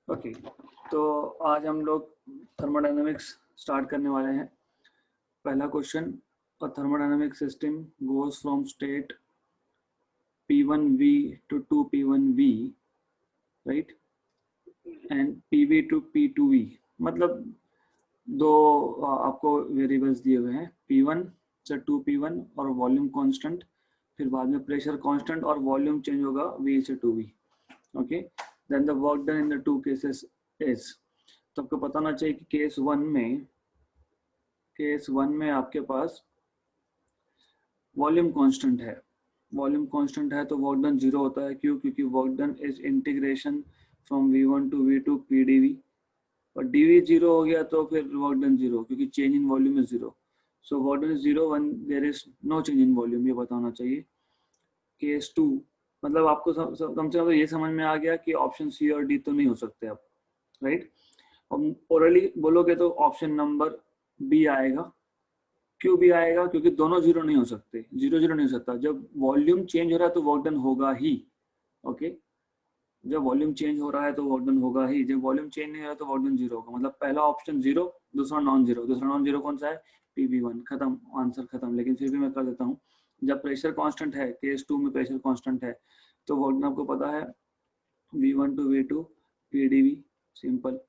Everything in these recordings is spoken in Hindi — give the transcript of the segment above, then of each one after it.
ओके, तो आज हम लोग थर्मोडायनेमिक्स स्टार्ट करने वाले हैं। पहला question, a thermodynamic system goes from state P1V to 2P1V, right, and PV to P2V। मतलब दो आपको वेरिएबल्स दिए हुए हैं, P1 से 2P1 और वॉल्यूम कांस्टेंट, फिर बाद में प्रेशर कांस्टेंट और वॉल्यूम चेंज होगा V से 2V। ओके, then the work done in the two cases is, तो आपको पता होना चाहिए कि केस वन में आपके पास वॉल्यूम कांस्टेंट है। वॉल्यूम कांस्टेंट है तो वर्क डन जीरो होता है। क्यों? क्योंकि work done is integration from V1 to V2 PdV, और dV जीरो हो गया तो फिर वर्क डन जीरो, क्योंकि change in volume is zero. So work done is zero when there is no change in volume, ये पता होना चाहिए। केस टू, मतलब आपको कम से कम ये समझ में आ गया कि ऑप्शन सी और डी तो नहीं हो सकते अब, राइट। ओरली बोलोगे तो ऑप्शन नंबर बी आएगा। क्यों भी आएगा? क्योंकि दोनों जीरो नहीं हो सकते, जीरो जीरो नहीं हो सकता। जब वॉल्यूम चेंज हो रहा है तो वर्क डन होगा ही। ओके, जब वॉल्यूम चेंज हो रहा है तो वर्क डन होगा ही, जब वॉल्यूम चेंज नहीं हो रहा तो वर्क डन जीरो होगा। मतलब पहला ऑप्शन जीरो, दूसरा नॉन जीरो। दूसरा नॉन जीरो कौन सा है? PV1। खत्म, आंसर खत्म। लेकिन फिर भी मैं कर देता हूँ, जब प्रेशर कांस्टेंट है, केस टू में प्रेशर कांस्टेंट है, तो वर्क डन आपको पता है V1 to V2 PdV, simple,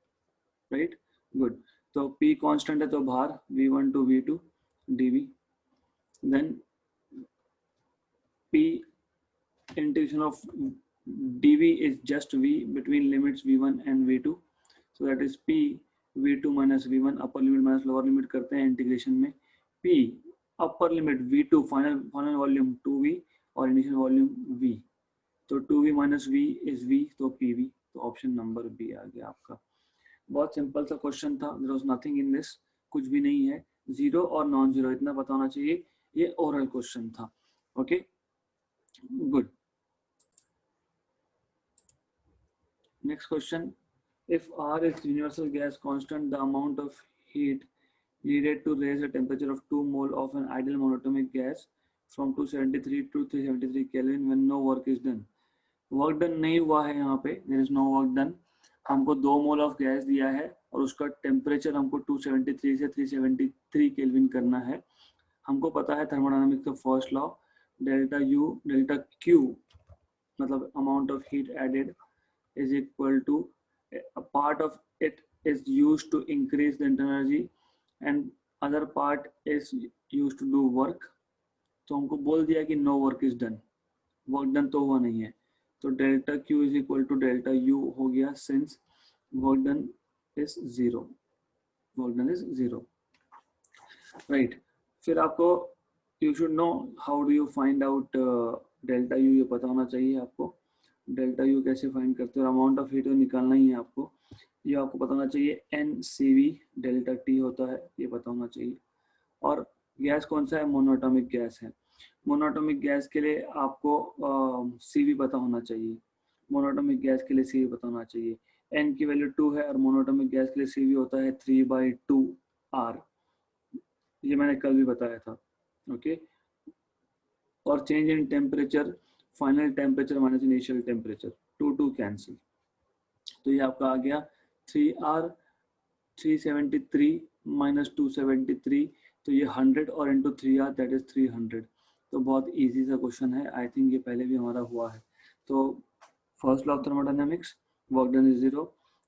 right, good. तो P कांस्टेंट है तो बाहर V1 to V2 dV, then P integration of dV is just V between limits V1 and V2, so that is P V2 minus V1, upper limit minus lower limit करते हैं इंटीग्रेशन में। P upper limit V2 final volume 2V और इनिशियल वॉल्यूम V, तो 2V minus V is V, तो PV। तो ऑप्शन नंबर बी आ गया आपका। बहुत सिंपल सा क्वेश्चन था, there was nothing in this, कुछ भी नहीं है, जीरो और नॉन जीरो इतना पता होना चाहिए। ये ओरल क्वेश्चन था। Okay, good. Next question, if R is universal gas constant, the amount of heat needed to raise the temperature of 2 mole of an ideal monatomic gas from 273 to 373 Kelvin when no work is done। Work done नहीं हुआ है यहाँ पे, there is no work done. हमको 2 मोल ऑफ गैस दिया है और उसका टेम्परेचर हमको 273 से 373 केल्विन करना है। हमको पता है थर्मोडायनामिक्स का first law, delta U delta Q, मतलब amount of heat added is equal to a part of it is used to increase the internal energy and other part is used to do work। तो हमको बोल दिया कि no work is done, work done तो हुआ नहीं है, तो delta Q is equal to delta U हो गया, since work done is zero, work done is zero, right. फिर आपको you should know how do you find out delta U, ये पता होना चाहिए आपको। डेल्टा यू कैसे फाइंड करते हो? अमाउंट ऑफ हीट तो निकालना ही है आपको, ये आपको पता होना चाहिए। NCV डेल्टा टी होता है, ये पता होना चाहिए। और गैस कौन सा है? मोनोएटॉमिक गैस है। मोनोएटॉमिक गैस के लिए आपको CV पता होना चाहिए। मोनोएटॉमिक गैस के लिए CV पता होना चाहिए। N की वैल्यू 2 है और मोनोएटॉमिक गैस के लिए CV होता है 3/2 R, ये मैंने कल भी बताया था। ओके, और change in temperature, final temperature minus initial temperature, 2 cancel, तो ये आपका आ गया 3R 373 माइनस 273, तो ये 100 और इंटू 3R दैट इज 300। तो बहुत इजी सा क्वेश्चन है, आई थिंक ये पहले भी हमारा हुआ है। तो first law of thermodynamics, work done is zero,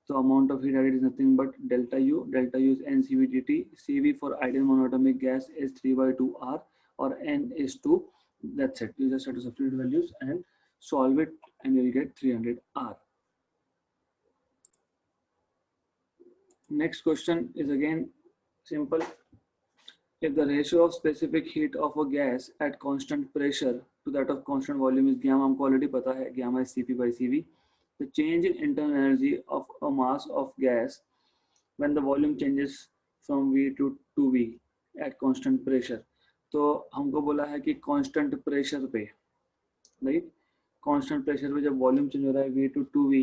तो amount of heat added is nothing but delta U is NCV dt, CV for ideal monoatomic gas is 3/2 R और N is 2, that's it। You just have to substitute values and solve it and you will get 300 R। Next question is again simple, if the ratio of specific heat of a gas at constant pressure to that of constant volume is gamma, हमको already पता है gamma is Cp by Cv, the change in internal energy of a mass of gas when the volume changes from V to 2V at constant pressure। तो हमको बोला है कि constant pressure पे, राइट, constant pressure पे जब volume change हो रहा है V to 2V,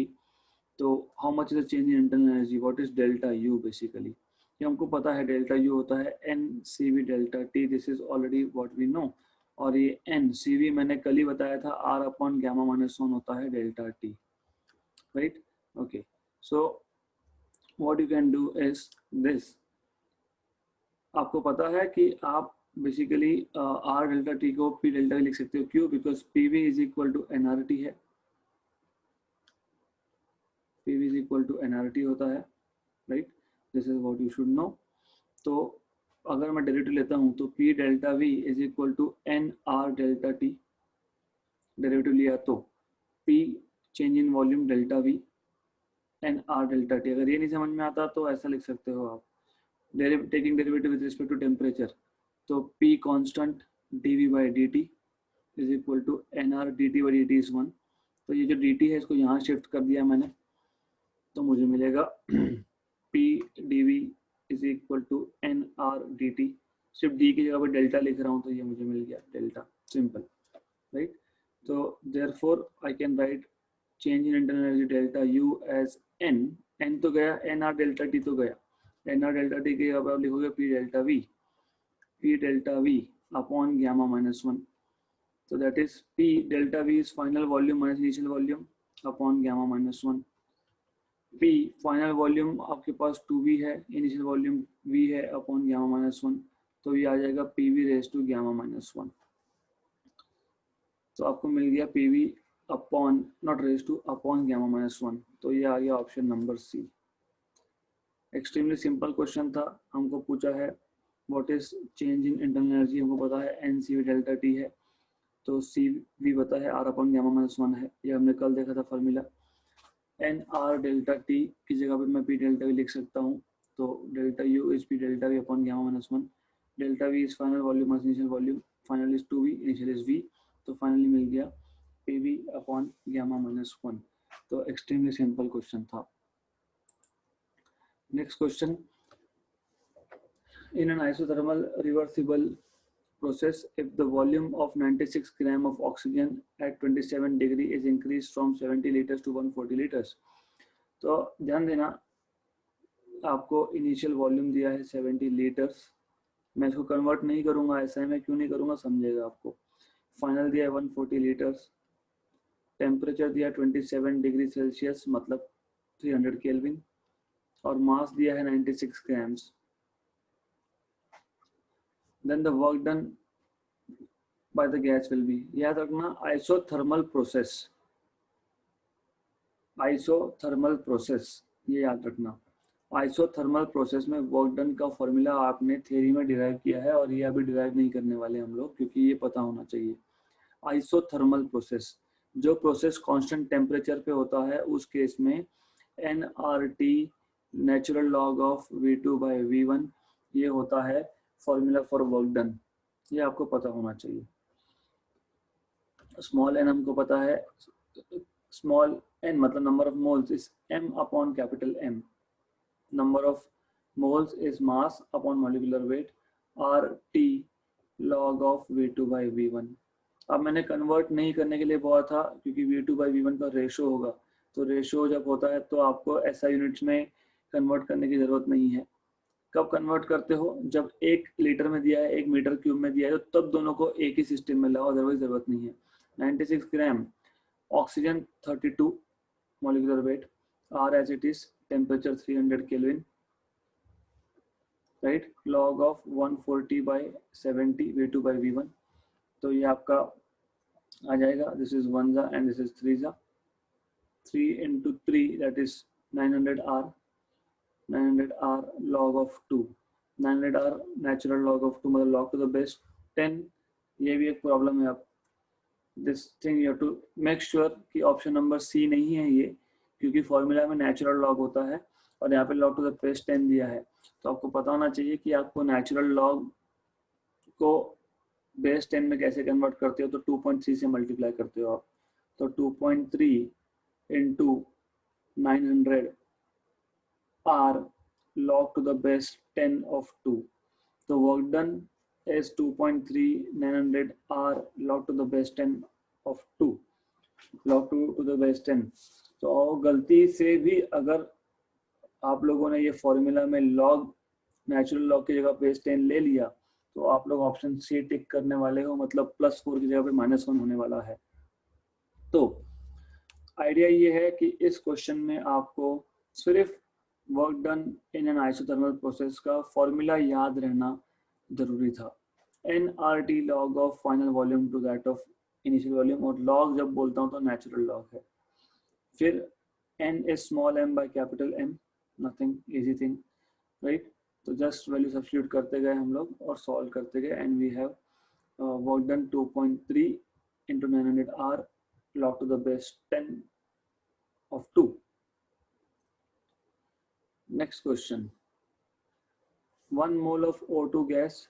तो how much is the change in internal energy, what is delta U basically, ये हमको पता है। डेल्टा यू होता है NCV delta T, this is already what we know. और ये NCV मैंने कल ही बताया था, R अपॉन गामा माइनस 1 होता है delta T, right. Okay, so what you can do is this, आपको पता है कि आप बेसिकली आर डेल्टा टी को पी डेल्टा लिख सकते हो, क्यों? Because P V is equal to N R T है, P V is equal to N R T होता है, right? This is what you should know. तो अगर मैं डेरिवेटिव लेता हूं तो P delta V is equal to N R delta T, derivative लिया तो P change in volume delta V N R delta T. अगर ये नहीं समझ में आता तो ऐसा लिख सकते हो आप, taking derivative with respect to temperature, तो P constant dv by dt is equal to N R D T by D T is 1। तो ये जो dt है इसको यहाँ शिफ्ट कर दिया मैंने, तो मुझे मिलेगा p dv is equal to N R D T, सिर्फ d की जगह पर डेल्टा लिख रहा हूँ तो ये मुझे मिल गया डेल्टा, सिंपल, राइट? तो therefore I can write change in internal energy delta u as n तो गया, एन आर डेल्टा टी तो गया, एन आर डेल्टा टी के अब आप लिखोगे p delta v upon gamma minus 1, so that is p delta v is final volume minus initial volume upon gamma minus 1। p final volume आपके पास 2v है, initial volume v है upon gamma minus 1, तो ये आ जाएगा pv raised to gamma minus 1। तो आपको मिल गया pv upon not raised to upon gamma minus 1, तो ये आ गया option number C. Extremely simple question था, हमको पूछा है what is change in internal energy, हमको पता है N C V delta T है, तो सी वी पता है आर अपॉन गामा माइनस 1 है, ये हमने कल देखा था formula. N R delta T की जगह पे मैं पी डेल्टा वी लिख सकता हूँ, तो delta U is P delta we upon gamma minus 1, delta V is final volume minus initial volume, final is 2v, initial is v, तो फाइनली मिल गया P V upon gamma minus 1। तो एक्सट्रीमली सिंपल क्वेश्चन था। Next question, in an isothermal reversible process, if the volume of 96 gram of oxygen at 27 degree is increased from 70 liters to 140 liters, तो ध्यान देना आपको इनिशियल वॉल्यूम दिया है 70 लीटर्स, मैं इसको कन्वर्ट नहीं करूंगा, ऐसा मैं क्यों नहीं करूंगा समझेगा आपको। फाइनल दिया है 140 लीटर्स, टेम्परेचर दिया 27 डिग्री सेल्सियस मतलब 300 केल्विन, और मास दिया है 96 grams. then the work done by the gas will be, याद रखना isothermal process, isothermal process ये याद रखना। isothermal process में वर्क डन का फॉर्मूला आपने थ्योरी में डिराइव किया है, और ये अभी डिराइव नहीं करने वाले हम लोग, क्योंकि ये पता होना चाहिए। isothermal process, जो प्रोसेस कांस्टेंट टेम्परेचर पे होता है उस केस में nRT natural log of V2 by V1 ये होता है फॉर्मूला फॉर वर्क डन, ये आपको पता होना चाहिए। स्मॉल एन हमको पता है, स्मॉल एन मतलब number of moles is m upon capital M, number of moles is mass upon molecular weight, RT log of V2 by V1। अब मैंने कन्वर्ट नहीं करने के लिए बोला था क्योंकि V2 by V1 का रेशो होगा, तो रेशो जब होता है तो आपको ऐसा यूनिट्स में कन्वर्ट करने की जरूरत नहीं है। कब कन्वर्ट करते हो? जब 1 लीटर में दिया है 1 मीटर क्यूब में दिया है, तो तब दोनों को एक ही सिस्टम में लाओ, अदरवाइज जरूरत नहीं है। 96 gram oxygen 32 molecular weight, R as it is, temperature 300 kelvin, right, log of 140 by 70 V2 by V1, तो ये आपका आ जाएगा, दिस इज 1 जा एंड दिस इज 3 जा, 3 into 3 that is 900 R, 900 R log of 2, 900 R natural log of 2 मतलब log to the base 10, ये भी एक प्रॉब्लम है। आप this thing you have to make sure कि ऑप्शन नंबर सी नहीं है ये, क्योंकि फॉर्मूला में नेचुरल लॉग होता है और यहाँ पे लॉग टू द बेस 10 दिया है, तो आपको पता होना चाहिए कि आपको नेचुरल लॉग को बेस 10 में कैसे कन्वर्ट करते हो, तो 2.3 से मल्टीप्लाई करते हो आप, तो 2.3 into 900 R log to the base 10 of 2, so work done is 2.3 900 R log to the base 10 of 2, log to the base 10। तो गलती से भी अगर आप लोगों ने ये फॉर्मूला में लॉग नेचुरल लॉग की जगह बेस 10 ले लिया, तो आप लोग ऑप्शन सी टिक करने वाले हो, मतलब +4 की जगह पे -1 होने वाला है। तो आइडिया ये है कि इस क्वेश्चन में आपको सिर्फ work done in an isothermal process का फॉर्मूला याद रहना जरूरी था। N R T log of final volume to that of initial volume, और लॉग जब बोलता हूँ तो नेचुरल लॉग है। फिर n is small m by capital M, nothing, easy thing, right? तो जस्ट वैल्यू सब्स्टिट्यूट करते गए हम लोग और सॉल्व करते गए, and we have work done 2.3 into 900 R log to the base 10 of 2. Next question. 1 mole of O2 gas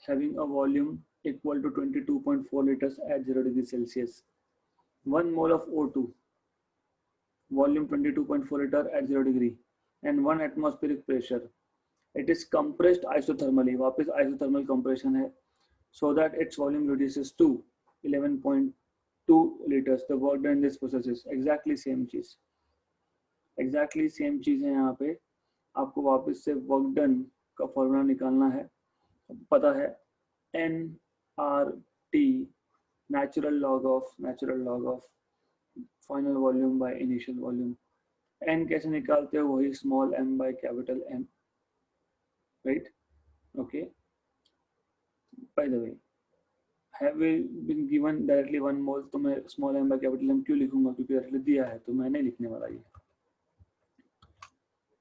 having a volume equal to 22.4 liters at 0 degrees Celsius. 1 mole of O2, volume 22.4 liter at 0 degree and 1 atmospheric pressure. It is compressed isothermally, वापस isothermal compression है, so that its volume reduces to 11.2 liters. The work done in this process is exactly same चीज, exactly same चीज है। यहाँ पे आपको वापस से वर्क डन का फॉर्मूला निकालना है। पता है NRT, natural log of final volume by initial volume. n कैसे निकालते हो? वही small m by capital M, right? Okay, by the way, have we been given directly 1 mole, तो मैं small m by capital M क्यों लिखूंगा? क्योंकि डायरेक्टली दिया है, तो मैं नहीं लिखने वाला ये।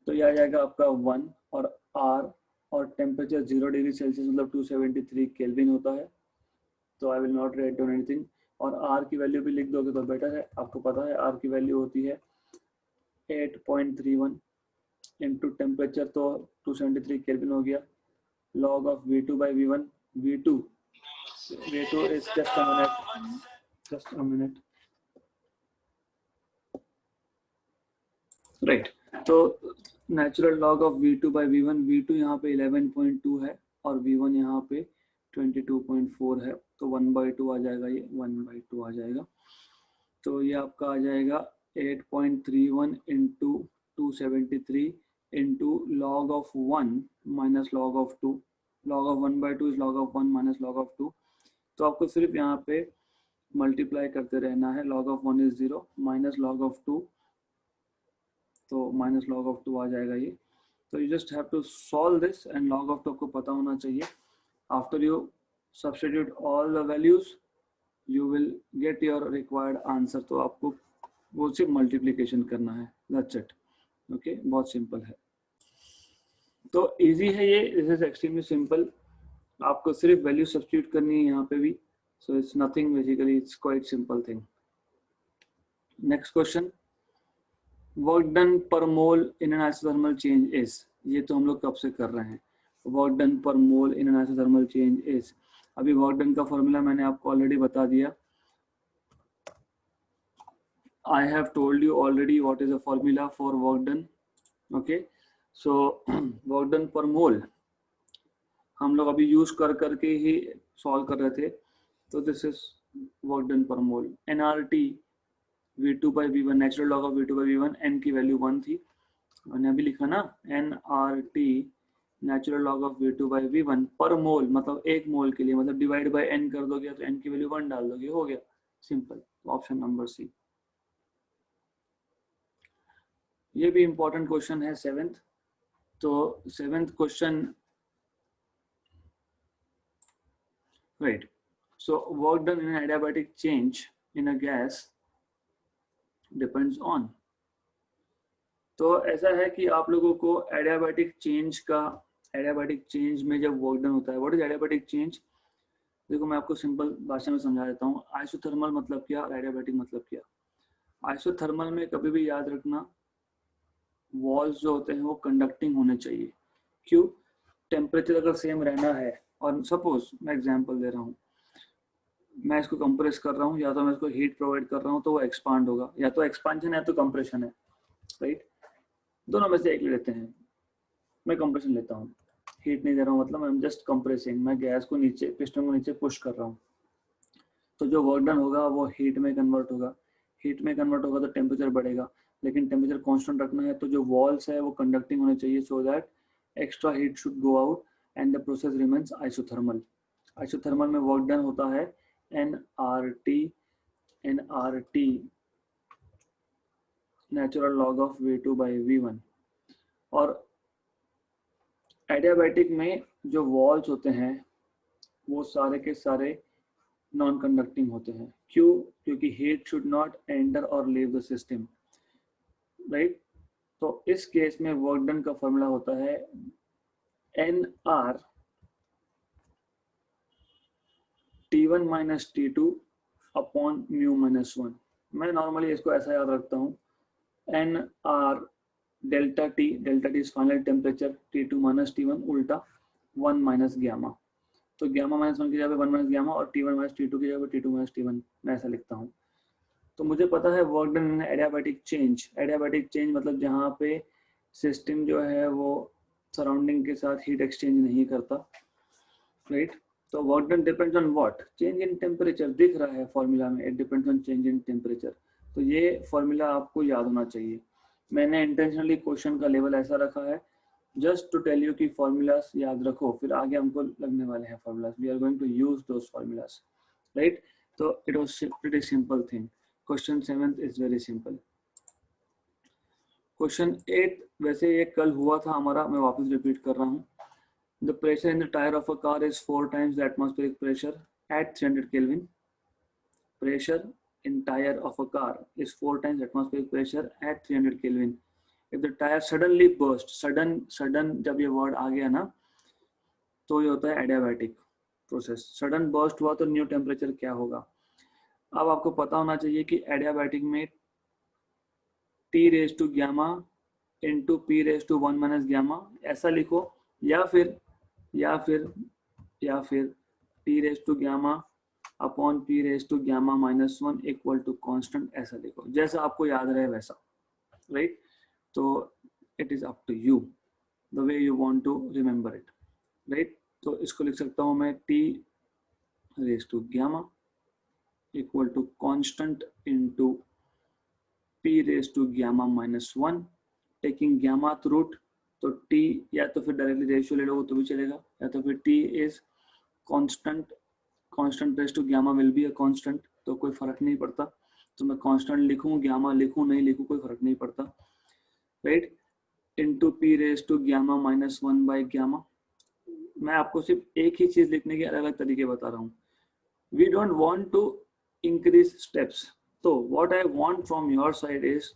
तो ये आ जाएगा आपका 1 और R, और टेम्परेचर 0 डिग्री सेल्सियस मतलब 273 केल्विन होता है, तो I will not write down anything. और R की वैल्यू भी लिख दोगे तो बेटर है। आपको पता है R की वैल्यू होती है 8.31 इंटू टेम्परेचर, तो 273 केल्विन हो गया, log of V2 by V1, V2 is just a minute, right? तो natural log of V2 by V1, V2 यहाँ पे 11.2 है और V1 यहाँ पे 22.4 है, तो 1/2 आ जाएगा, ये 1/2 आ जाएगा। तो ये आपका आ जाएगा 8.31 into 273 into log of 1 minus log of 2, log of 1/2 is log of 1 minus log of 2। तो आपको सिर्फ यहाँ पे मल्टीप्लाई करते रहना है। log of 1 is 0 minus log of 2, तो माइनस log of 2 आ जाएगा ये। तो you just have to solve this, and log of 2 आपको पता होना चाहिए। After you substitute all the values you will get your required answer. तो आपको वो सिर्फ मल्टीप्लीकेशन करना है, दैट्स इट। ओके, बहुत सिंपल है, तो इजी है ये, दिस इज एक्सट्रीमली सिंपल। आपको सिर्फ वैल्यू सब्स्टिट्यूट करनी है यहाँ पे भी, so it's nothing, basically it's quite simple thing. Next question, work done per mole in an isothermal change is. ये तो हम लोग कब से कर रहे हैं, work done per mole in an isothermal change is. अभी वर्क डन का फॉर्मूला मैंने आपको ऑलरेडी बता दिया। I have told you already what is the formula for work done. Okay, so work done per mole हम लोग अभी यूज करके ही सॉल्व कर रहे थे, तो this is work done per mole. NRT V2 by V1, natural log of V2 by V1, n की वैल्यू 1 थी, मैंने अभी लिखा ना, NRT natural log of V2 by V1 पर मोल, मतलब एक मोल के लिए, मतलब डिवाइड बाय n कर दोगे तो n की वैल्यू 1 डाल दोगे, हो गया सिंपल। ऑप्शन नंबर सी। ये भी इंपॉर्टेंट क्वेश्चन है, 7th। तो 7th question, right, so work done in adiabatic change in a gas depends on. तो ऐसा है कि आप लोगों को एडियाबैटिक चेंज में जब वर्क डन होता है, व्हाट इज एडियाबैटिक चेंज? देखो मैं आपको सिंपल भाषा में समझा देता हूँ। आइसोथर्मल मतलब क्या, एडियाबैटिक मतलब क्या। आइसोथर्मल में कभी भी याद रखना, वॉल्स जो होते हैं वो कंडक्टिंग होने चाहिए। क्यों? टेम्परेचर अगर सेम रहना है, और सपोज मैं एग्जांपल दे रहा हूँ, मैं इसको कंप्रेस कर रहा हूँ, या तो मैं इसको हीट प्रोवाइड कर रहा हूँ तो वो एक्सपांड होगा, या तो एक्सपांशन है तो कंप्रेशन है, राइट? दोनों में से एक ले लेते हैं। मैं कंप्रेशन लेता हूँ, हीट नहीं दे रहा हूँ, मतलब आई एम जस्ट कंप्रेसिंग, मैं गैस को नीचे, पिस्टन को नीचे पुश कर रहा हूँ। तो जो वर्क डन होगा वो हीट में कन्वर्ट होगा, हीट में कन्वर्ट होगा तो टेम्परेचर बढ़ेगा, लेकिन टेम्परेचर कांस्टेंट रखना है, तो जो वॉल्स है वो कंडक्टिंग होने चाहिए, so that extra heat should go out and the process remains isothermal. Isothermal में वर्क डन होता है NRT natural log of V2 by V1। और एडियाबैटिक में जो वॉल्स होते हैं वो सारे के सारे नॉन कंडक्टिंग होते हैं। क्यों? क्योंकि हीट शुड नॉट एंटर और लीव द सिस्टम, राइट। तो इस केस में वर्क डन का फॉर्मूला होता है NR T1 minus T2 upon mu minus 1। मैं नॉर्मली इसको ऐसा याद रखता हूँ, NR delta T is final temperature, T2 minus T1 उल्टा 1 माइनस गैमा। तो गैमा माइनस 1 की जगह पे 1 माइनस गैमा और T1 माइनस T2 की जगह पे T2 माइनस T1, मैं ऐसा लिखता हूँ। तो मुझे पता है work done in adiabatic change. Adiabatic change मतलब जहाँ पे सिस्टम जो है वो सराउंडिंग के साथ हीट एक्सचेंज नहीं करता, राइट। तो work done depends on what? Change in temperature. दिख रहा है फॉर्मूला में, it depends on change in temperature. तो ये फॉर्मूला आपको याद होना चाहिए। मैंने इंटेंशनली क्वेश्चन का लेवल ऐसा रखा है जस्ट टू टेल यू कि फॉर्मूलास याद रखो, फिर आगे हमको लगने वाले हैं formulas. We are going to use those formulas, right. तो it was pretty simple thing. Question 7 is very simple. Question 8 वैसे ये कल हुआ था हमारा, मैं वापस रिपीट कर रहा हूँ। The pressure in the tire of a car is 4 times the atmospheric pressure at 300 Kelvin. Pressure in tire of a car is 4 times atmospheric pressure at 300 Kelvin. If the tire suddenly burst, sudden जब ये word आ गया ना तो ये होता है adiabatic process। sudden burst हुआ तो न्यू टेम्परेचर क्या होगा? अब आपको पता होना चाहिए कि adiabatic में T raised to gamma into P raised to 1 minus gamma ऐसा लिखो, या फिर T raised to gamma upon P raised to gamma minus 1 equal to constant ऐसा लिखो, जैसा आपको याद रहे वैसा, राइट। तो it is up to you the way you want to remember it, right. तो इसको लिख सकता हूं मैं T raised to gamma equal to constant into P raised to gamma minus 1 taking gamma root. तो T या तो फिर डायरेक्टली रेशियो ले लो तो भी चलेगा, या तो फिर T is constant raise to gamma will be a constant, तो कोई फर्क नहीं पड़ता। तो मैं कांस्टेंट लिखूं, गामा लिखूं, नहीं लिखूं, कोई फर्क नहीं पड़ता, right. Into P raise to gamma minus 1 by gamma. मैं आपको सिर्फ एक ही चीज लिखने के अलग अलग तरीके बता रहा हूँ। We don't want to increase steps, तो what I want from your side is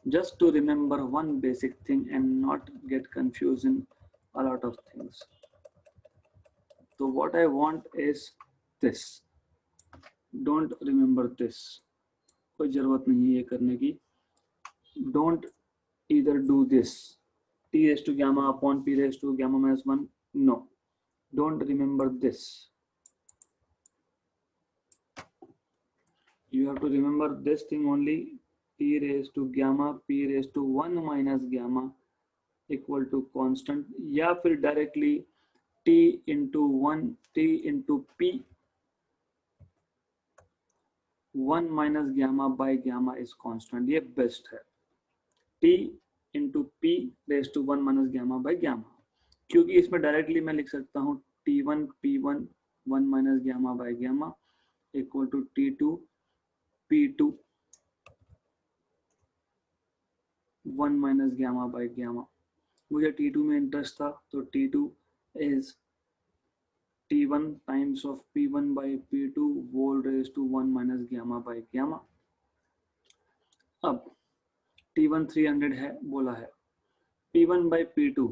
just to remember one basic thing and not get confused in a lot of things. So what I want is this. Don't remember this. कोई जरूरत नहीं है ये करने की। Don't either do this. T raised to gamma upon P raised to gamma minus 1. No. Don't remember this. You have to remember this thing only. T raised to gamma P raised to 1 minus gamma equal to constant, या फिर directly T into 1 T into P 1 minus gamma by gamma is constant. ये बेस्ट है, T into P raise to 1 minus gamma by gamma, क्योंकि इसमें डायरेक्टली मैं लिख सकता हूँ T1 P1 1 minus gamma by gamma equal to T2 P2 1 minus gamma by gamma. मुझे T2 में इंटरेस्ट था, तो T2 is T1 times of P1 by P2 whole raised to 1 minus gamma by gamma। अब T1 300 है बोला है, P1 by P2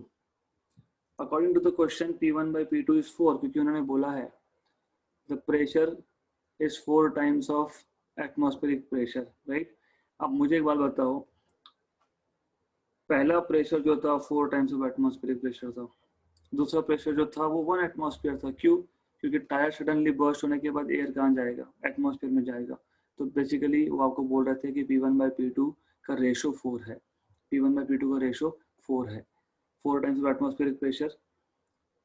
according to the question P1 by P2 is 4, क्योंकि उन्होंने बोला है the pressure is 4 times of atmospheric pressure, right। अब मुझे एक बात बताओ, पहला प्रेशर जो था 4 टाइम्स ऑफ एटमॉस्फेरिक प्रेशर था, दूसरा प्रेशर जो था वो 1 एटमॉस्फेयर था। क्यों? क्योंकि टायर सडनली बर्स्ट होने के बाद एयर कहाँ जाएगा? एटमॉस्फेयर में जाएगा। तो बेसिकली वो आपको बोल रहे थे कि P1 by P2 का रेशो 4 है, P1 by P2 का रेशो 4 है। 4 times of atmospheric pressure,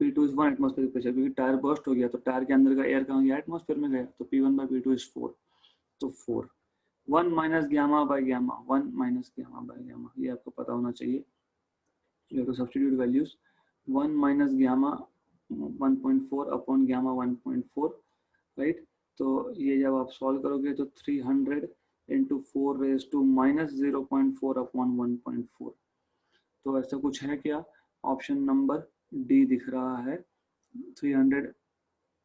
P2 is 1 atmospheric pressure, क्योंकि टायर बर्स्ट हो गया तो टायर के अंदर का एयर कहाँ गया? एटमॉस्फेयर में गया। तो P1 by P2 इज 4, तो 4 1 minus gamma by gamma, 1 minus gamma by gamma, ये आपको पता होना चाहिए। You have to substitute values, 1 minus gamma 1.4 upon gamma 1.4, right. तो ये जब आप सॉल्व करोगे तो 300 into 4 raised to minus 0.4 upon 1.4। तो ऐसा कुछ है क्या? ऑप्शन नंबर डी दिख रहा है, 300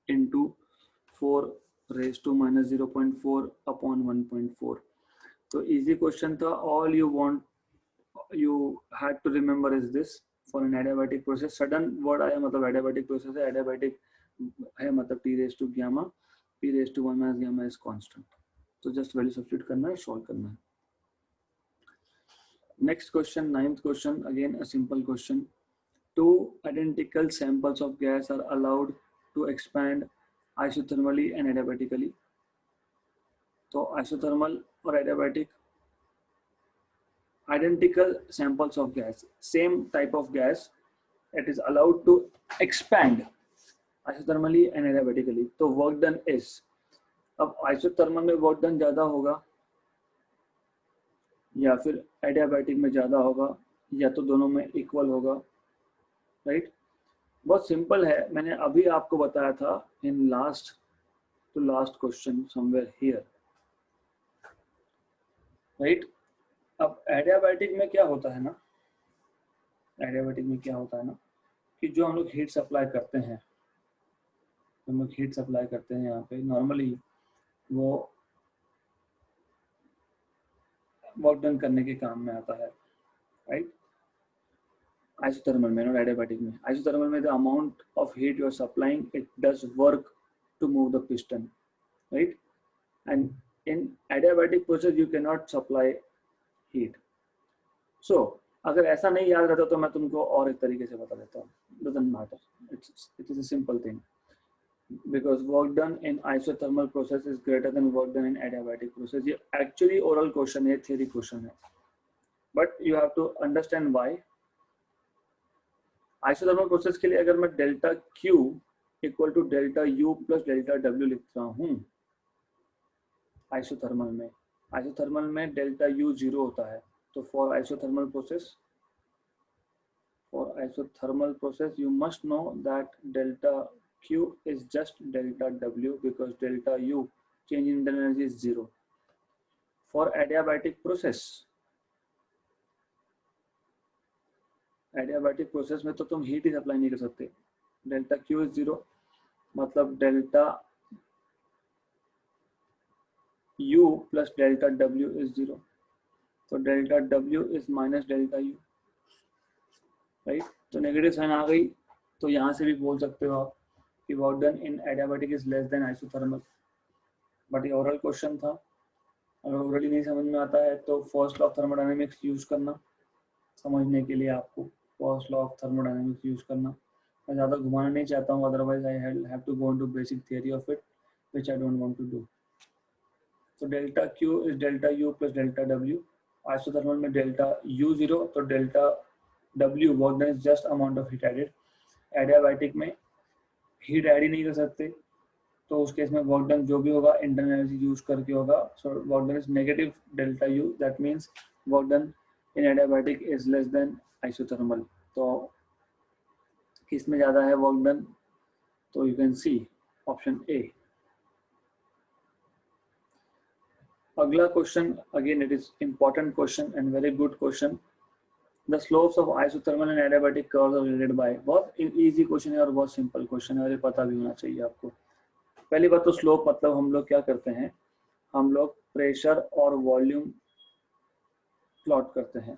into 4 raised to minus 0.4 upon 1.4। तो easy question था। all you had to remember is this for an adiabatic process। sudden word आया मतलब adiabatic process है, adiabatic है मतलब t raised to gamma, p raised to 1 minus gamma is constant। तो just value substitute करना है, solve करना है। next question, 9th question, again a simple question। two identical samples of gas are allowed to expand isothermally and adiabatically। तो isothermal और adiabatic identical samples of gas, same type of gas, it is allowed to expand isothermally and adiabatically। तो work done is, अब isothermal में work done ज्यादा होगा या फिर adiabatic में ज्यादा होगा या तो दोनों में इक्वल होगा, राइट? बहुत सिंपल है, मैंने अभी आपको बताया था in last to last question somewhere here, right? अब एडियाबैटिक में क्या होता है ना, एडियाबैटिक में क्या होता है ना कि जो हम लोग हीट सप्लाई करते हैं, हम लोग हीट सप्लाई करते हैं यहाँ पे नॉर्मली वो वर्क डन करने के काम में आता है, राइट? आइसोथर्मल में और एडियाबैटिक में, आइसोथर्मल में the amount of heat you are supplying it does work to move the piston, right? And in adiabatic process you can not supply heat. So अगर ऐसा नहीं याद रहता तो मैं तुमको और एक तरीके से बता देता हूँ, doesn't matter, it is a simple thing, because work done in isothermal process is greater than work done in adiabatic process। ये actually oral question है, theory question है, but you have to understand why। isothermal process के लिए अगर मैं delta Q equal to delta U plus delta W लिखता हूँ आइसोथर्मल में डेल्टा U 0 होता है। तो for isothermal process you must know that delta Q is just delta W because delta U change in internal energy is 0। For adiabatic process में तो तुम हीट ही सप्लाई नहीं कर सकते, डेल्टा Q is 0 मतलब delta U plus delta W is 0। तो delta W is minus delta U, right? तो नेगेटिव साइन आ गई, तो यहाँ से भी बोल सकते हो आप कि work done in adiabatic is less than isothermal. But ये ओरल क्वेश्चन था, अगर ओरली नहीं समझ में आता है तो first law of thermodynamics use करना समझने के लिए, आपको first law of thermodynamics use करना। मैं ज़्यादा घुमाना नहीं चाहता हूँ, otherwise I have to go into basic theory of it which I don't want to do. तो delta Q is delta U plus delta W। Isothermal में डेल्टा U 0 तो delta W work done is just amount of heat added. Adiabatic में हीट ऐड ही नहीं कर सकते, तो उस केस में वर्क डन जो भी होगा इंटरनल एनर्जी यूज करके होगा। So work done is negative delta U, that means work done in adiabatic is less than isothermal. तो किस में ज्यादा है वर्क डन? तो you can see option A. अगला question, again it is important question and very good question. The slopes of isothermal and adiabatic curves are related by। बहुत इजी क्वेश्चन है और बहुत सिंपल क्वेश्चन है और ये पता भी होना चाहिए आपको। पहली बात तो स्लोप मतलब हम लोग क्या करते हैं, हम लोग प्रेशर और वॉल्यूम प्लॉट करते हैं।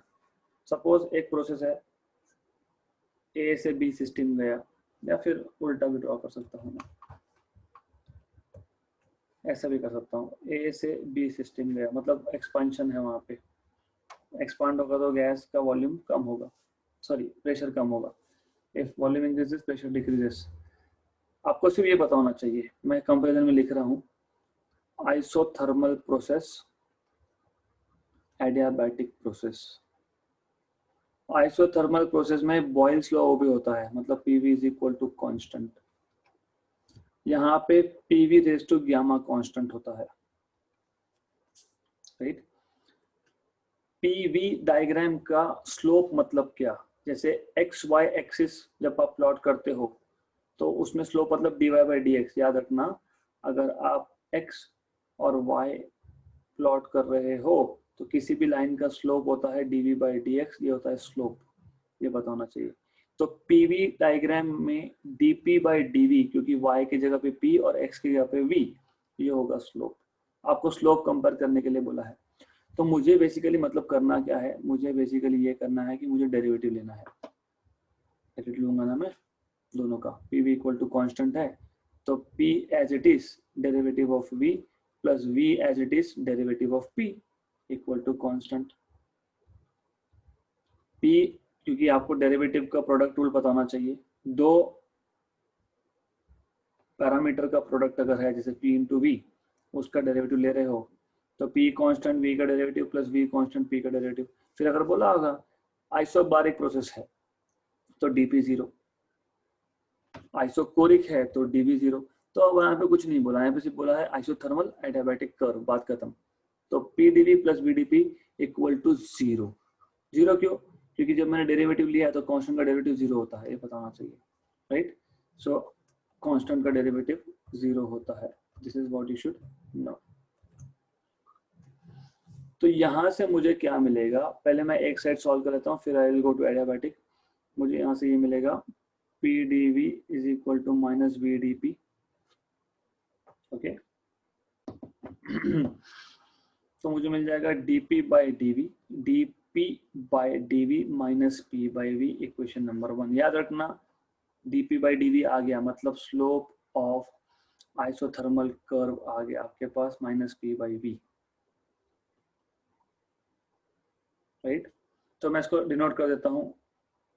सपोज एक प्रोसेस है, ए से बी सिस्टम गया, या फिर उल्टा भी ड्रॉ कर सकता हूँ मैं, ऐसा भी कर सकता हूँ, ए से बी सिस्टम गया मतलब एक्सपेंशन है, वहाँ पे एक्सपांड होगा तो गैस का वॉल्यूम कम होगा, सॉरी प्रेशर कम होगा। If volume increases pressure decreases. आपको सिर्फ ये पता होना चाहिए, मैं कंपैरिजन में लिख रहा हूँ isothermal process, adiabatic process. Isothermal process में बॉयल्स लॉ भी होता है, मतलब PV is equal to constant. यहाँ पे PV raise to gamma constant होता है, राइट? PV डायग्राम का स्लोप मतलब क्या, जैसे XY एक्सिस जब आप प्लॉट करते हो तो उसमें स्लोप मतलब dy by dx। याद रखना, अगर आप x और y प्लॉट कर रहे हो तो किसी भी लाइन का स्लोप होता है dv बाई dx, ये होता है स्लोप, ये पता होना चाहिए। तो पीवी डायग्राम में dp बाई dv, क्योंकि y की जगह पे p और x की जगह पे v, ये होगा स्लोप। आपको स्लोप कंपेयर करने के लिए बोला है। तो मुझे बेसिकली मतलब करना क्या है, मुझे बेसिकली ये करना है कि मुझे डेरिवेटिव लेना है। डेरिवेटिव लूंगा ना मैं दोनों का, pv इक्वल टू कॉन्स्टेंट है तो p as it is derivative of v plus v as it is derivative of p equal to constant. p, क्योंकि आपको डेरिवेटिव का प्रोडक्ट रूल पता होना चाहिए। दो पैरामीटर का प्रोडक्ट अगर है जैसे p इंटू वी, उसका डेरिवेटिव ले रहे हो तो p कांस्टेंट v का derivative plus v constant p का डेरिवेटिव। फिर अगर बोला होगा आइसोबारिक प्रोसेस है तो dp 0, आइसोकोरिक है तो dv 0। तो अब यहाँ पे कुछ नहीं बोला, यहाँ पे सिर्फ बोला है आइसोथर्मल एडियाबैटिक कर्व, बात खत्म। तो p dv plus v dp equal to 0। 0 क्यों? क्योंकि जब मैंने डेरिवेटिव लिया तो कांस्टेंट का डेरिवेटिव 0 होता है, ये पता होना चाहिए, राइट। सो कांस्टेंट का डेरिवेटिव 0 होता है, this is what you should know. तो यहाँ से मुझे क्या मिलेगा, पहले मैं एक साइड सॉल्व कर लेता हूँ, फिर I will go to adiabatic. मुझे यहाँ से ये मिलेगा p dv is equal to minus v dp, okay. तो मुझे मिल जाएगा dp by dv, dp by dv minus p by v, equation number 1। याद रखना dp बाई dv आ गया मतलब स्लोप ऑफ आइसोथर्मल कर्व आ गया आपके पास minus p by v, right. तो मैं इसको डिनोट कर देता हूँ,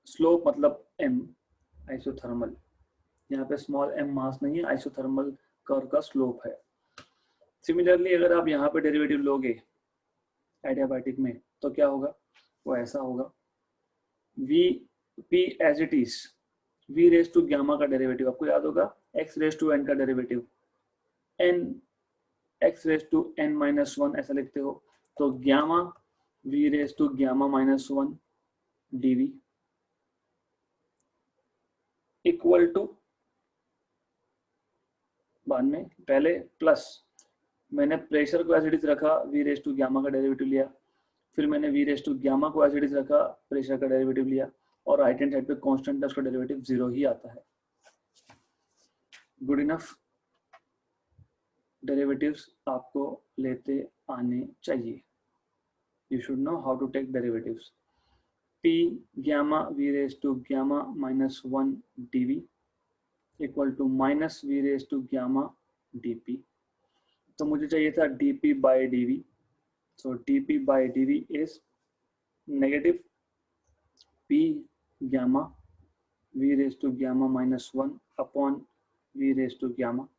स्लोप मतलब m, आइसोथर्मल, यहाँ पे स्मॉल m मास नहीं है, आइसोथर्मल कर्व का स्लोप है। सिमिलरली अगर आप यहाँ पे डेरिवेटिव लोगे एडियाबैटिक में तो क्या होगा, वो ऐसा होगा v p as it is v raise to gamma का डेरिवेटिव, आपको याद होगा x रेज टू n का derivative, n x raise to n minus 1 ऐसा लिखते हो, तो gamma v raise to gamma minus 1 dv equal to, बाद में पहले प्लस मैंने प्रेशर को एज इट इज रखा, v रेज टू गामा का डेरिवेटिव लिया, फिर मैंने v रेज टू गामा को एज इट इज रखा, प्रेशर का डेरिवेटिव लिया, और राइट हैंड साइड पे कांस्टेंट है, उसका डेरिवेटिव 0 ही आता है। गुड इनफ, डेरिवेटिव्स आपको लेते आने चाहिए, you should know how to take derivatives. p gamma v raised to gamma minus 1 dv equal to minus v raised to gamma dp। तो मुझे चाहिए था dp by dv, so dp by dv is negative p gamma v raised to gamma minus 1 upon v raised to gamma,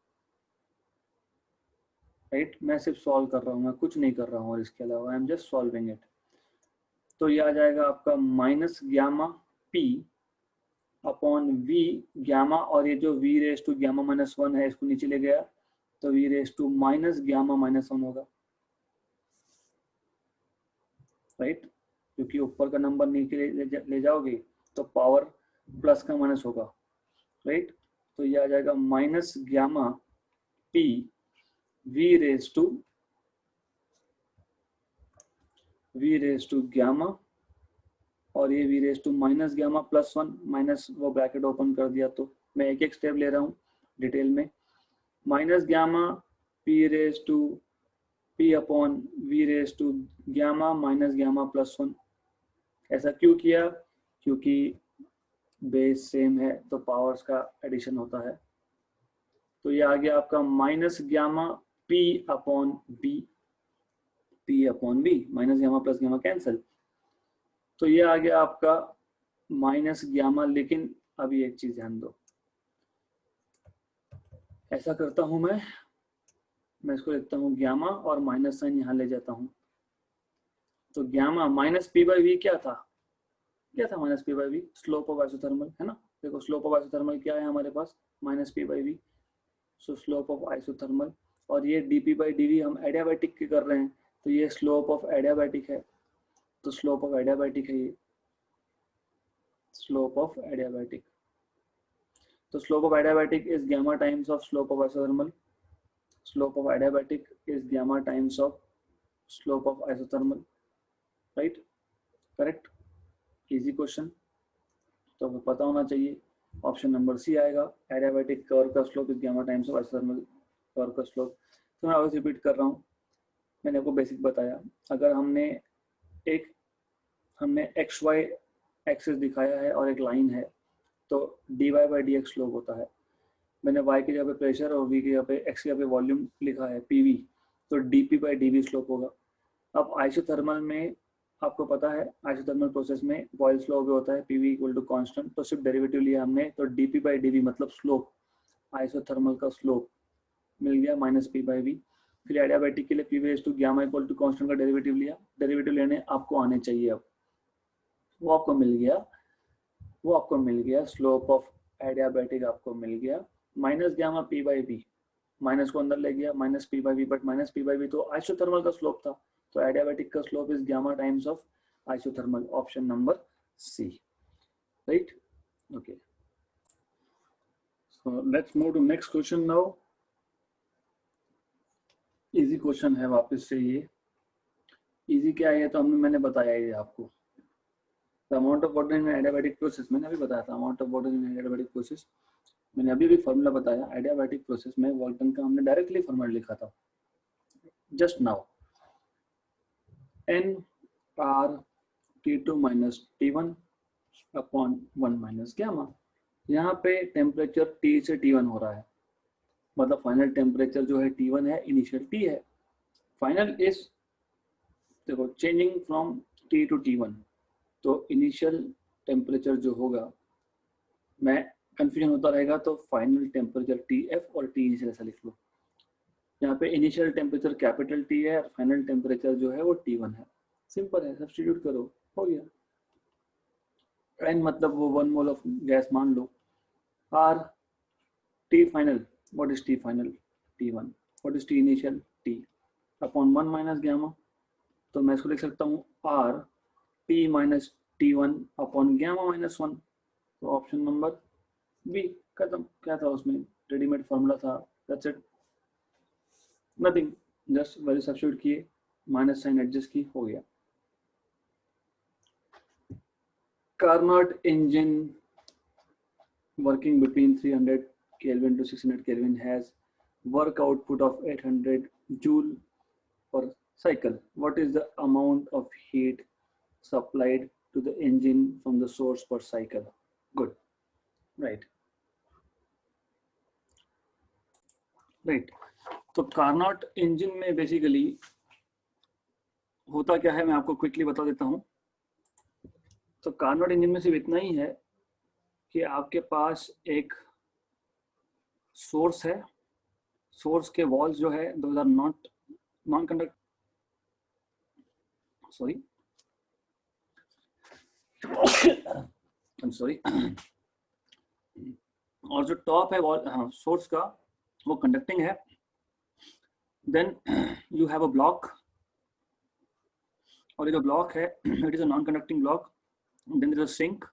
right. मैं सिर्फ सॉल्व कर रहा हूँ, मैं कुछ नहीं कर रहा हूँ और इसके अलावा I am just solving it. तो ये आ जाएगा आपका minus gamma p upon v gamma, और ये जो v raise to gamma minus 1 है इसको नीचे ले गया तो v raise to minus gamma minus 1 होगा, राइट। क्योंकि ऊपर का नंबर नीचे ले जाओगे तो पावर प्लस का माइनस होगा, राइट। तो ये आ जाएगा minus gamma p v raise to gamma, और ये v raise to minus gamma plus 1, minus वो ब्रैकेट ओपन कर दिया, तो मैं एक एक स्टेप ले रहा हूँ डिटेल में। Minus gamma p raise to p upon v raise to gamma minus gamma plus 1। ऐसा क्यों किया? क्योंकि बेस सेम है तो पावर्स का एडिशन होता है। तो ये आ गया आपका minus gamma p upon b, p upon b, minus gamma plus gamma cancel, तो ये आ गया आपका माइनस गामा। लेकिन अभी एक चीज ध्यान दो, ऐसा करता हूं मैं इसको लिखता हूँ गामा और माइनस साइन यहाँ ले जाता हूँ, तो gamma minus P by V क्या था minus P by V, slope of isothermal है ना। देखो स्लोप ऑफ आइसोथर्मल क्या है हमारे पास, minus P by V, so slope of isothermal. और ये dp बाई dv हम एडियाबैटिक के कर रहे हैं तो ये स्लोप ऑफ एडियाबैटिक है, तो स्लोप ऑफ एडियाबैटिक है ये, स्लोप ऑफ एडियाबैटिक। तो slope of adiabatic is gamma times of slope of isothermal, slope of adiabatic is gamma times of slope of isothermal, right, correct, easy question, तो आपको पता होना चाहिए। ऑप्शन नंबर सी आएगा, एडियाबैटिक कर्व का slope is gamma times of isothermal curve का स्लोप। तो मैं वापस रिपीट कर रहा हूँ, मैंने आपको बेसिक बताया। अगर हमने एक्स वाई एक्सिस दिखाया है और एक लाइन है, तो dy by D x slope होता है। मैंने y की जगह पे प्रेशर और v की जगह पे x की जगह पे वॉल्यूम लिखा है pv, तो dp बाई dv स्लोप होगा। अब आइसोथर्मल में आपको पता है, आइसोथर्मल प्रोसेस में बॉयल स्लो भी होता है pv इक्वल टू कांस्टेंट, तो सिर्फ डेरिवेटिव लिया हमने, तो dp बाई dv मतलब स्लोप, आइसोथर्मल का स्लोप मिल गया माइनस पी बाई वी। फिर एडियाबैटिक के लिए P raise to gamma equal to constant का डेरिवेटिव लिया, डेरिवेटिव लेने आपको आने चाहिए। अब वो आपको मिल गया स्लोप ऑफ एडियाबैटिक आपको मिल गया minus gamma P by V, minus को अंदर ले गया minus P by V, but minus P by V तो आइसोथर्मल का स्लोप था, तो एडियाबैटिक का slope is gamma times of isothermal, option number C, right, okay. So let's move to next question now. Easy question है वापस से ये। इजी क्या है तो मैंने बताया ये आपको। The amount of water in adiabatic process, मैंने अभी बताया था amount of water in adiabatic process, मैंने अभी भी फॉर्मूला बताया। एडियाबैटिक प्रोसेस में वॉल्टन का हमने डायरेक्टली फॉर्मूला लिखा था just now, n r T2 minus T1 upon 1 minus gamma. यहाँ पे टेम्परेचर T से T1 हो रहा है, मतलब फाइनल टेम्परेचर जो है T1 है, इनिशियल T है। फाइनल इज देखो changing from T to T1, तो इनिशियल टेम्परेचर जो होगा, मैं कंफ्यूजन होता रहेगा तो फाइनल टेम्परेचर TF और T इनिशियल ऐसा लिख लो। यहाँ पे इनिशियल टेम्परेचर कैपिटल T है, फाइनल टेम्परेचर जो है वो T1 है। सिंपल है, सब्स्टिट्यूट करो, हो गया। n मतलब वो 1 मोल ऑफ गैस मान लो, r T final, what is T final, T1, what is T initial, T upon 1 minus gamma, तो मैं इसको लिख सकता हूँ r T minus T1 upon gamma minus 1, तो ऑप्शन नंबर बी, खत्म। क्या था उसमें, रेडीमेड फॉर्मूला था, that's it, nothing, just value substitute किए, माइनस साइन एडजस्ट की, हो गया। Carnot engine working between 300 Kelvin to 600 Kelvin has work output of 800 joule per cycle. What is the amount of heat supplied to the engine from the source per cycle? Good, right. Right. तो कार्नोट इंजन में बेसिकली होता क्या है, मैं आपको क्विकली बता देता हूँ। तो कार्नोट इंजन में सिर्फ इतना ही है कि आपके पास एक सोर्स है, सोर्स के वॉल्स जो है those are non conduct, sorry I am sorry, और जो टॉप है वॉल सोर्स का वो कंडक्टिंग है। Then you have a block, और ये जो ब्लॉक है it is a non conducting block. Then is a sink,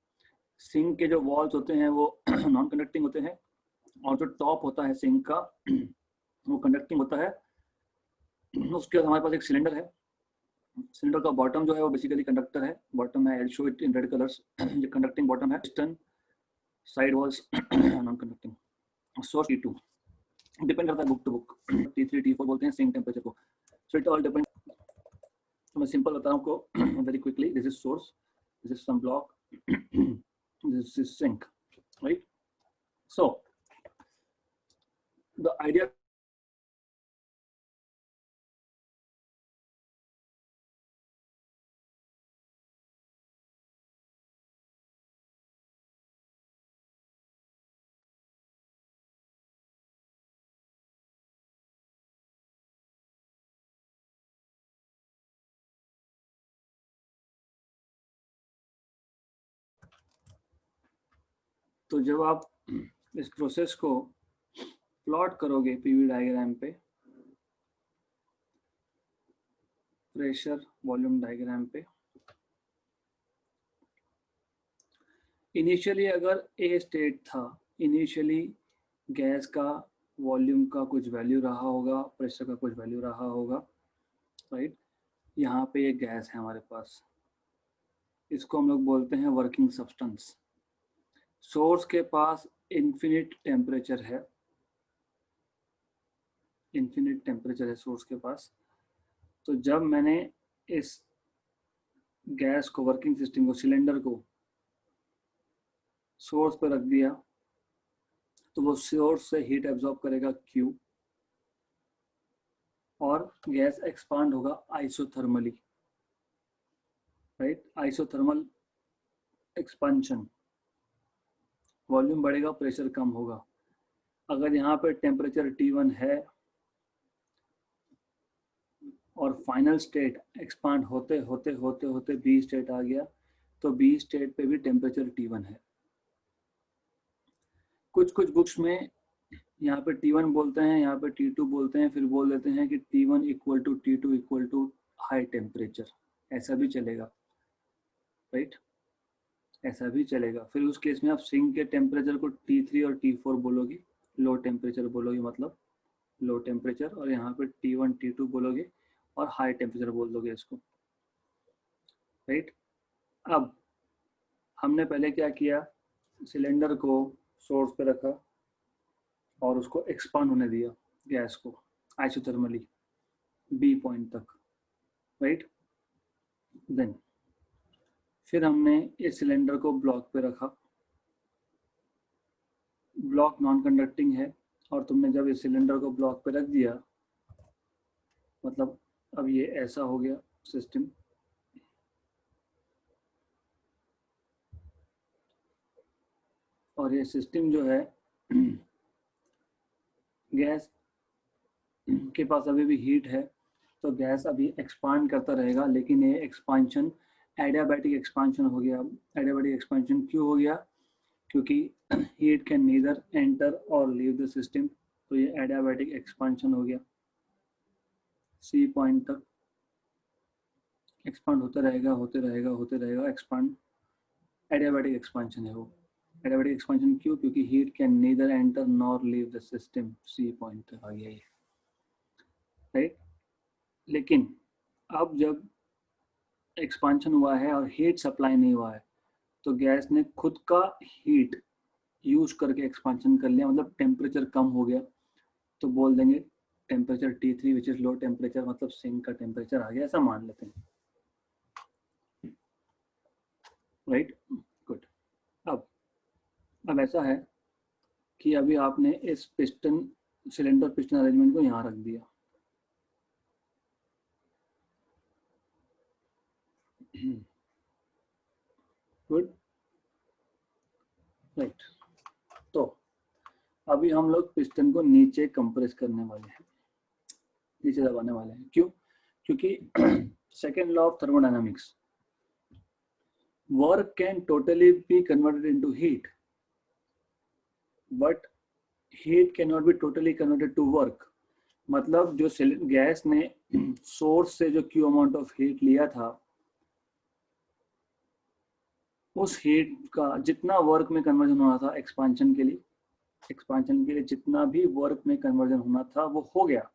sink के जो वॉल्स होते हैं वो नॉन कंडक्टिंग होते हैं, और जो टॉप होता है सिंक का वो कंडक्टिंग होता है। उसके बाद हमारे पास एक सिलेंडर है, सिलेंडर का बॉटम जो है वो बेसिकली कंडक्टर है, बॉटम है, I will show it in red colours, जो कंडक्टिंग बॉटम है, piston side walls non conducting, source T2 depend करता है book to book, T3 T4 बोलते हैं सिंक टेम्परेचर को, सो इट ऑल डिपेंड। तो मैं सिंपल बता रहा हूँ आपको very quickly, this is source, this is some block, this is sink, right. So the idea, तो जब आप इस प्रोसेस को प्लॉट करोगे पीवी डायग्राम पे, प्रेशर वॉल्यूम डायग्राम पे, इनिशियली अगर ए स्टेट था, इनिशियली गैस का वॉल्यूम का कुछ वैल्यू रहा होगा, प्रेशर का कुछ वैल्यू रहा होगा, राइट। यहाँ पे ये गैस है हमारे पास, इसको हम लोग बोलते हैं वर्किंग सब्सटेंस। सोर्स के पास इन्फिनिट टेम्परेचर है, इन्फिनिट टेम्परेचर है सोर्स के पास। तो जब मैंने इस गैस को, वर्किंग सिस्टम को, सिलेंडर को सोर्स पर रख दिया तो वो सोर्स से हीट एब्जॉर्ब करेगा Q और गैस एक्सपांड होगा isothermally, right. Isothermal expansion, volume बढ़ेगा, प्रेशर कम होगा। अगर यहाँ पे टेम्परेचर T1 है और फाइनल स्टेट एक्सपांड होते होते होते होते B स्टेट आ गया, तो B स्टेट पे भी टेम्परेचर T1 है। कुछ कुछ बुक्स में यहाँ पे T1 बोलते हैं, यहाँ पे T2 बोलते हैं, फिर बोल देते हैं कि T1 equal to T2 equal to high temperature, ऐसा भी चलेगा, राइट, ऐसा भी चलेगा। फिर उस केस में आप सिंक के टेम्परेचर को T3 और T4 बोलोगे, लो टेम्परेचर बोलोगे, मतलब लो टेम्परेचर, और यहाँ पे T1 T2 बोलोगे और हाई टेम्परेचर बोल दोगे इसको, राइट। अब हमने पहले क्या किया, सिलेंडर को सोर्स पे रखा और उसको एक्सपांड होने दिया गैस को आइसोथर्मली B पॉइंट तक, राइट। देन फिर हमने इस सिलेंडर को ब्लॉक पे रखा, ब्लॉक नॉन कंडक्टिंग है, और तुमने जब इस सिलेंडर को ब्लॉक पे रख दिया, मतलब अब ये ऐसा हो गया सिस्टम, और ये सिस्टम जो है गैस के पास अभी भी हीट है, तो गैस अभी एक्सपांड करता रहेगा, लेकिन ये एक्सपांशन एडियाबैटिक एक्सपांशन हो गया। एडियाबैटिक एक्सपांशन क्यों हो गया, क्योंकि हीट कैन नीदर एंटर और लीव द सिस्टम, तो ये एडियाबैटिक एक्सपांशन हो गया। C पॉइंट तक एक्सपांड होता रहेगा, होते रहेगा, होते रहेगा, एक्सपांड, एडियाबैटिक एक्सपांशन है वो। एडियाबैटिक एक्सपांशन क्यों, क्योंकि heat can neither enter nor leave the system, C point तक आ गया ये, राइट। लेकिन अब जब एक्सपांशन हुआ है और हीट सप्लाई नहीं हुआ है, तो गैस ने खुद का हीट यूज करके एक्सपांशन कर लिया, मतलब टेम्परेचर कम हो गया, तो बोल देंगे temperature T3 which is low temperature, मतलब सिंक का टेम्परेचर आ गया, ऐसा मान लेते हैं, राइट। गुड। अब ऐसा है कि अभी आपने इस पिस्टन, सिलेंडर पिस्टन अरेंजमेंट को यहाँ रख दिया, गुड, राइट। तो अभी हम लोग पिस्टन को नीचे कंप्रेस करने वाले हैं, नीचे दबाने वाले हैं। क्यों, क्योंकि second law of thermodynamics, work can totally be converted into heat, but heat can not be totally converted to work. मतलब जो गैस ने सोर्स से जो Q अमाउंट ऑफ हीट लिया था, उस हीट का जितना वर्क में कन्वर्जन होना था एक्सपांशन के लिए, एक्सपांशन के लिए जितना भी वर्क में कन्वर्जन होना था वो हो गया,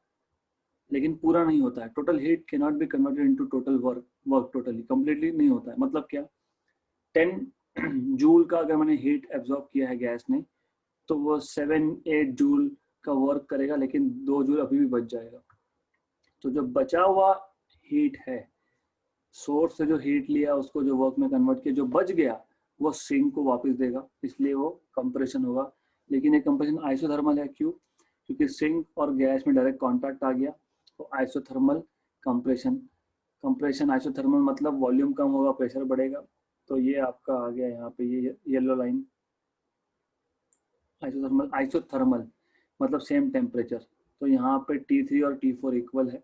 लेकिन पूरा नहीं होता है। Total heat can not B converted into total work totally, completely नहीं होता है। मतलब क्या, 10 जूल का अगर मैंने हीट एब्जॉर्ब किया है गैस ने, तो वो 7-8 जूल का वर्क करेगा, लेकिन 2 जूल अभी भी बच जाएगा। तो जो बचा हुआ हीट है, सोर्स से जो हीट लिया उसको जो वर्क में कन्वर्ट किया, जो बच गया वो सिंक को वापस देगा, इसलिए वो कंप्रेशन होगा। लेकिन ये कंप्रेशन आइसोथर्मल है, क्यों, क्योंकि सिंक और गैस में डायरेक्ट कांटेक्ट आ गया, तो आइसोथर्मल कंप्रेशन। कंप्रेशन आइसोथर्मल मतलब वॉल्यूम कम होगा, प्रेशर बढ़ेगा। तो ये आपका आ गया यहाँ पे ये येलो लाइन, आइसोथर्मल। आइसोथर्मल मतलब सेम टेम्परेचर, तो यहाँ पे T3 और T4 इक्वल है,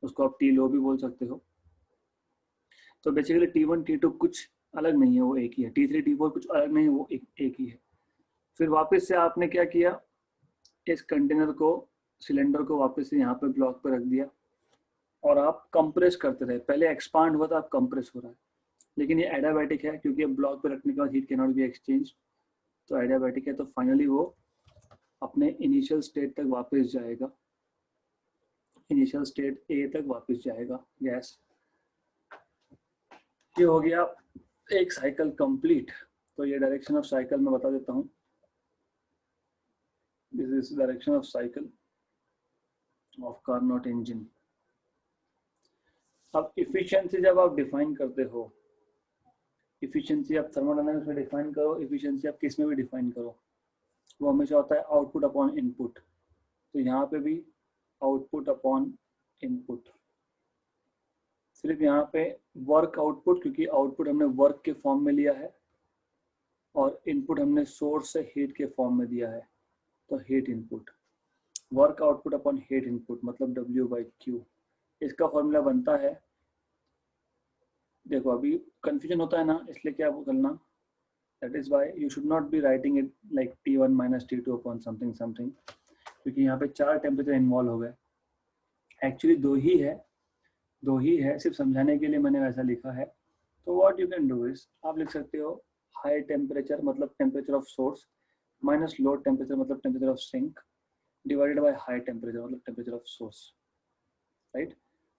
उसको आप T लो भी बोल सकते हो। तो बेसिकली T1 T2 कुछ अलग नहीं है, वो एक ही है। T3 T4 कुछ अलग नहीं है, वो एक ही है। फिर वापस से आपने क्या किया, इस कंटेनर को, सिलेंडर को वापस से यहाँ पे ब्लॉक पे रख दिया और आप कंप्रेस करते रहे। पहले एक्सपांड हुआ था, अब कंप्रेस हो रहा है, लेकिन ये एडियाबैटिक है, क्योंकि अब ब्लॉक पे रखने के बाद heat can not be exchange, तो एडियाबैटिक है। तो फाइनली वो अपने इनिशियल स्टेट तक वापस जाएगा, इनिशियल स्टेट A तक वापस जाएगा गैस, ये हो गया एक साइकिल कंप्लीट। तो ये डायरेक्शन ऑफ साइकिल मैं बता देता हूँ। This is direction of cycle of Carnot engine. अब इफिशियंसी जब आप डिफाइन करते हो, इफिशियंसी आप थर्मोडायनामिक्स में डिफाइन करो, इफिशियंसी आप किस में भी डिफाइन करो, वो हमेशा होता है आउटपुट अपॉन इनपुट। तो यहाँ पे भी आउटपुट अपॉन इनपुट, सिर्फ यहाँ पे वर्क आउटपुट, क्योंकि आउटपुट हमने वर्क के फॉर्म में लिया है और इनपुट हमने सोर्स से हीट के फॉर्म में दिया है। तो heat input, work output upon heat input मतलब W/Q। इसका फॉर्मूला बनता है, देखो अभी कंफ्यूजन होता है ना, इसलिए क्या करना, that is why you should not be writing it like T1 minus T2 upon something something, क्योंकि यहाँ पे 4 टेम्परेचर इन्वॉल्व हो गए। एक्चुअली दो ही है, सिर्फ समझाने के लिए मैंने वैसा लिखा है। तो what you can do is, आप लिख सकते हो हाई टेम्परेचर मतलब temperature of source minus low temperature मतलब temperature of sink divided by high temperature मतलब टेम्परेचर ऑफ सोर्स, राइट।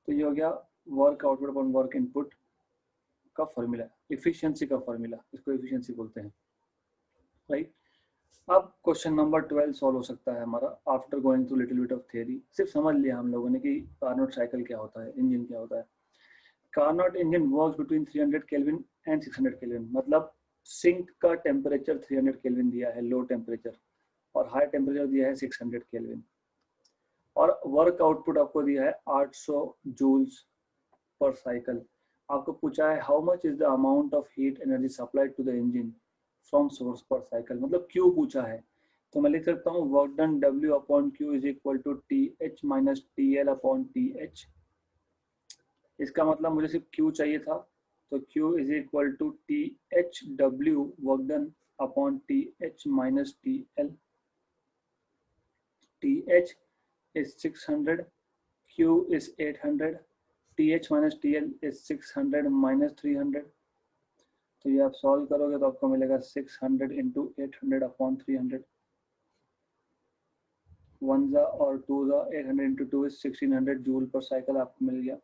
तो ये हो गया work output upon work input का फॉर्मूला, इफिशियंसी का फॉर्मूला, इसको इफिशियंसी बोलते हैं, राइट। अब क्वेश्चन नंबर 12 सॉल्व हो सकता है हमारा after going through little bit of theory. सिर्फ समझ लिया हम लोगों ने कि कार्नोट साइकिल क्या होता है, इंजन क्या होता है। Carnot engine works between 300 kelvin and 600 kelvin, मतलब सिंक का टेम्परेचर 300 केल्विन दिया है लो टेम्परेचर, और हाई टेम्परेचर दिया है 600 केल्विन, और वर्क आउटपुट आपको दिया है 800 जूल्स पर साइकिल। आपको पूछा है how much is the amount of heat energy supplied to the engine from source per cycle, मतलब क्यू पूछा है। तो मैं लिख सकता हूँ work done W upon Q is equal to TH minus TL upon TH। इसका मतलब मुझे सिर्फ Q चाहिए था, तो Q is equal to THW work done upon TH minus TL। TH is 600, Q is 800, TH minus TL is 600 minus 300। तो ये आप सॉल्व करोगे तो आपको मिलेगा 600 इंटू 800 अपॉन 300, 1 जा और 2 जा, 800 इंटू 2 इज 1600 जूल पर साइकिल आपको मिल गया।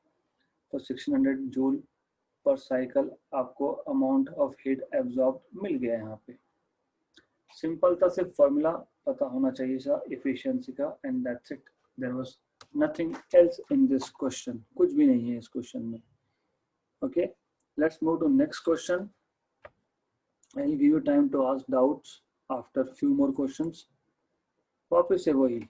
तो 1600 जूल पर साइकिल आपको अमाउंट ऑफ हीट एब्जॉर्ब मिल गया यहाँ पे। सिंपल था, सिर्फ फॉर्मूला पता होना चाहिए था इफिशियंसी का, and that's it. There was nothing else in this question, कुछ भी नहीं है इस क्वेश्चन में। Okay, let's move to next question. I will give you time to ask doubts after few more questions. वापस से वही,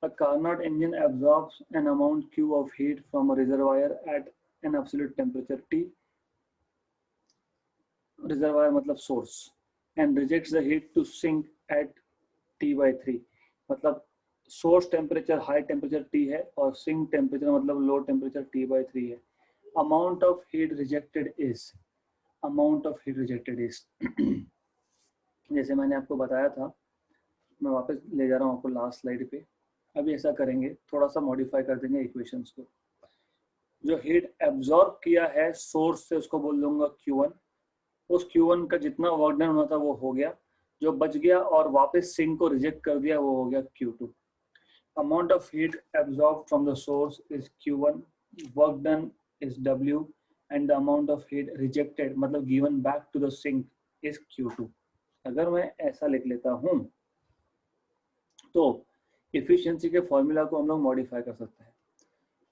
a Carnot engine absorbs an amount Q of heat from a reservoir at an absolute temperature T, reservoir मतलब source, and rejects the heat to sink at T/3। मतलब source temperature high temperature T है और सिंक टेम्परेचर मतलब लो टेम्परेचर T/3 है। Amount of heat rejected is, amount of heat rejected is जैसे मैंने आपको बताया था, मैं वापस ले जा रहा हूँ आपको लास्ट स्लाइड पे। अभी ऐसा करेंगे, थोड़ा सा मॉडिफाई कर देंगे इक्वेशंस को। जो हीट एब्जॉर्ब किया है सोर्स से उसको बोल दूंगा Q1, उस Q1 का जितना वर्क डन होना था वो हो गया, जो बच गया और वापस सिंक को रिजेक्ट कर दिया वो हो गया Q2। amount of heat absorbed from the source is Q1, work done is W, and the amount of heat rejected मतलब given back to the sink is Q2। अगर मैं ऐसा लिख लेता हूँ तो इफिशियंसी के फॉर्मूला को हम लोग मॉडिफाई कर सकते हैं।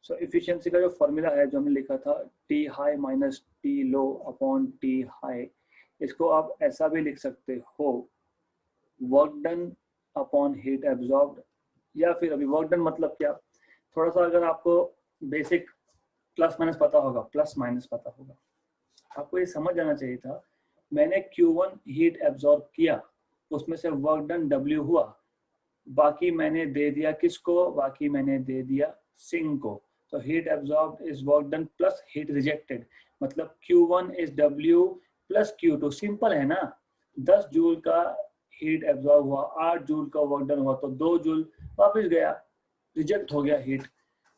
सो इफिशियंसी का जो फॉर्मूला है जो हमने लिखा था T हाई माइनस T लो अपॉन T हाई, इसको आप ऐसा भी लिख सकते हो work done upon heat absorbed, या फिर अभी वर्क डन मतलब क्या, थोड़ा सा अगर आपको बेसिक प्लस माइनस पता होगा, प्लस माइनस पता होगा, आपको ये समझ आना चाहिए था। मैंने Q1 हीट एब्जॉर्ब किया, उसमें से वर्क डन W हुआ, बाकी मैंने दे दिया किसको, बाकी मैंने दे दिया सिंक को। तो heat absorbed is work done plus heat rejected, मतलब Q1 is W plus Q2। Simple है ना, 10 जूल का हीट एब्जॉर्ब हुआ, 8 जूल का वर्क डन हुआ, तो 2 जूल वापस गया, रिजेक्ट हो गया हीट।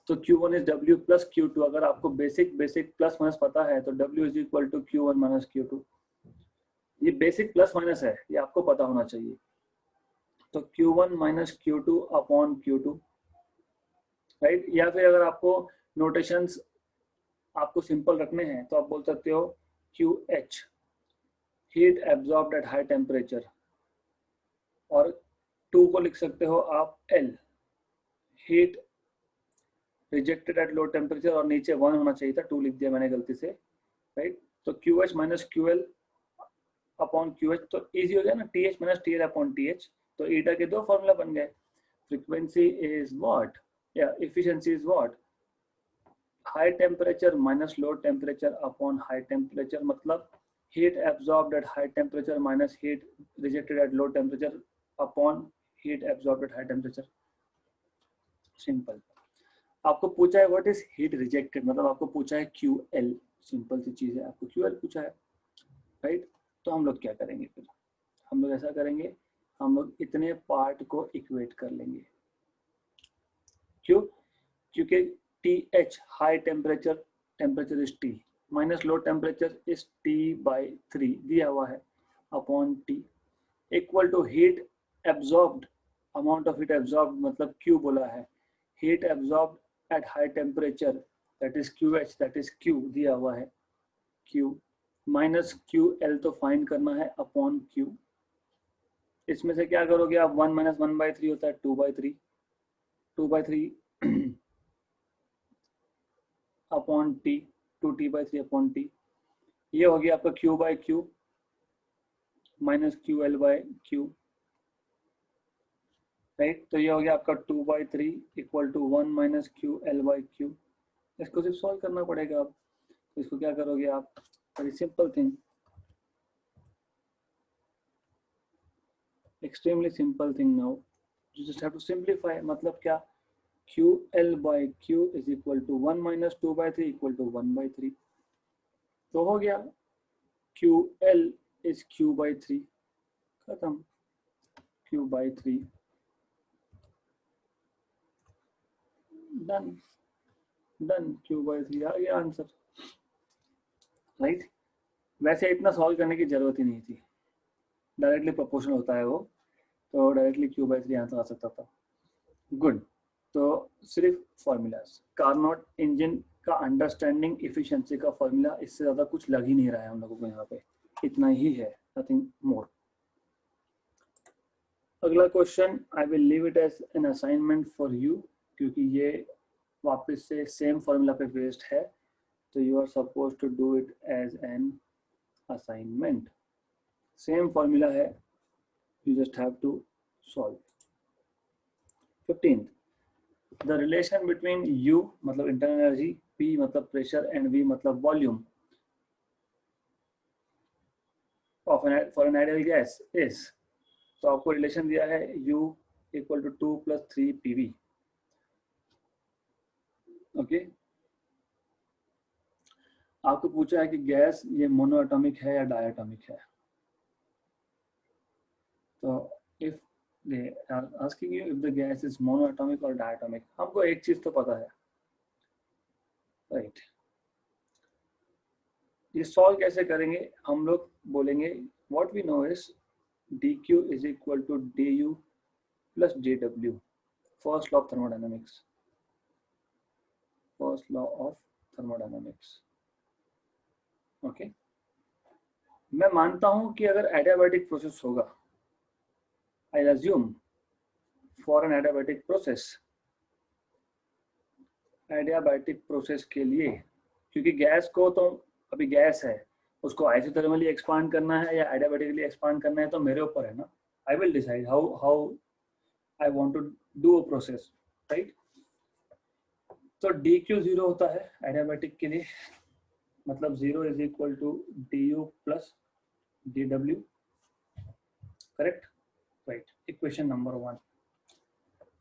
तो Q1 is W plus Q2। अगर आपको बेसिक प्लस माइनस पता है तो W is equal to Q1 minus Q2। ये बेसिक प्लस माइनस है, ये आपको पता होना चाहिए। तो Q1 minus Q2 upon Q2, right. या फिर अगर आपको नोटेशंस आपको सिंपल रखने हैं तो आप बोल सकते हो QH, heat absorbed at high temperature, और 2 को लिख सकते हो आप L, heat rejected at low temperature, और नीचे 1 होना चाहिए था, 2 लिख दिया मैंने गलती से, राइट। तो QH minus QL upon QH, तो इजी हो गया ना, TH minus TL upon TH, तो ईटा के 2 फॉर्मूला बन गए। फ्रीक्वेंसी इज व्हाट, या efficiency is what, high temperature minus low temperature upon high temperature, मतलब heat absorbed at high temperature minus heat rejected at low temperature upon heat absorbed at high temperature. Simple. आपको पूछा है व्हाट इज हीट रिजेक्टेड, मतलब आपको पूछा है QL, सिंपल सी चीज है, आपको QL पूछा है, राइट। तो हम लोग क्या करेंगे फिर, हम लोग ऐसा करेंगे, हम लोग इतने पार्ट को इक्वेट कर लेंगे। क्यों? क्योंकि TH high temperature, temperature is T, minus low temperature is T/3 दिया हुआ है, upon T equal to heat absorbed, amount of heat absorbed मतलब Q बोला है, heat absorbed at high temperature that is QH, that is Q दिया हुआ है, Q माइनस QL तो फाइंड करना है, अपॉन Q। इसमें से क्या करोगे आप, 1 माइनस 1/3 होता है 2/3, 2/3 upon T, 2T/3 upon T, ये हो गया आपका Q/Q माइनस QL/Q, राइट। तो ये हो गया आपका 2/3 इक्वल टू 1 माइनस QL/Q। इसको सिर्फ सॉल्व करना पड़ेगा। आप इसको क्या करोगे आप, very simple thing, extremely simple thing. Now you just have to simplify, मतलब क्या, QL/Q is equal to 1 minus 2/3 equal to 1/3, तो हो गया QL इज Q/3, खत्म, Q/3, डन, डन, Q/3 आ गया आंसर, राइट। वैसे इतना सॉल्व करने की जरूरत ही नहीं थी, डायरेक्टली प्रोपोर्शनल होता है वो, तो डायरेक्टली Q/3 आंसर आ सकता था। गुड। तो सिर्फ फॉर्मूलाज, कार्नोट इंजन का अंडरस्टैंडिंग इफिशिएंसी का फॉर्मूला, इससे ज़्यादा कुछ लग ही नहीं रहा है हम लोगों को यहाँ पे, इतना ही है, नथिंग मोर। अगला question I will leave it as an assignment for you, क्योंकि ये वापस से सेम फॉर्मूला पे बेस्ड है, तो you are suppose to do it as an assignment. Same formula है, you just have to solve. 15th, the relation between U मतलब internal energy, P मतलब pressure and V मतलब volume for an ideal gas is, तो आपको रिलेशन दिया है U equal to 2 + 3 PV, okay. आपको पूछा है कि गैस ये मोनोएटॉमिक है या डायटॉमिक है, तो if they are asking you if the gas is monoatomic or diatomic, हमको एक चीज तो पता है, राइट। ये सॉल्व कैसे करेंगे, हम लोग बोलेंगे what we know is dq is equal to du plus dw, first law of thermodynamics, first law of thermodynamics, okay. मैं मानता हूं कि अगर एडियाबैटिक प्रोसेस होगा, I assume for an adiabatic process, adiabatic process के लिए, क्योंकि गैस को तो अभी गैस है, उसको आइसोथर्मली एक्सपांड करना है या एडियाबैटिकली एक्सपांड करना है, तो मेरे ऊपर है ना, I will decide how I want to do a process, right. तो dq 0 होता है एडियाबैटिक के लिए, मतलब 0 is equal to du plus dw, correct, right. Equation number 1।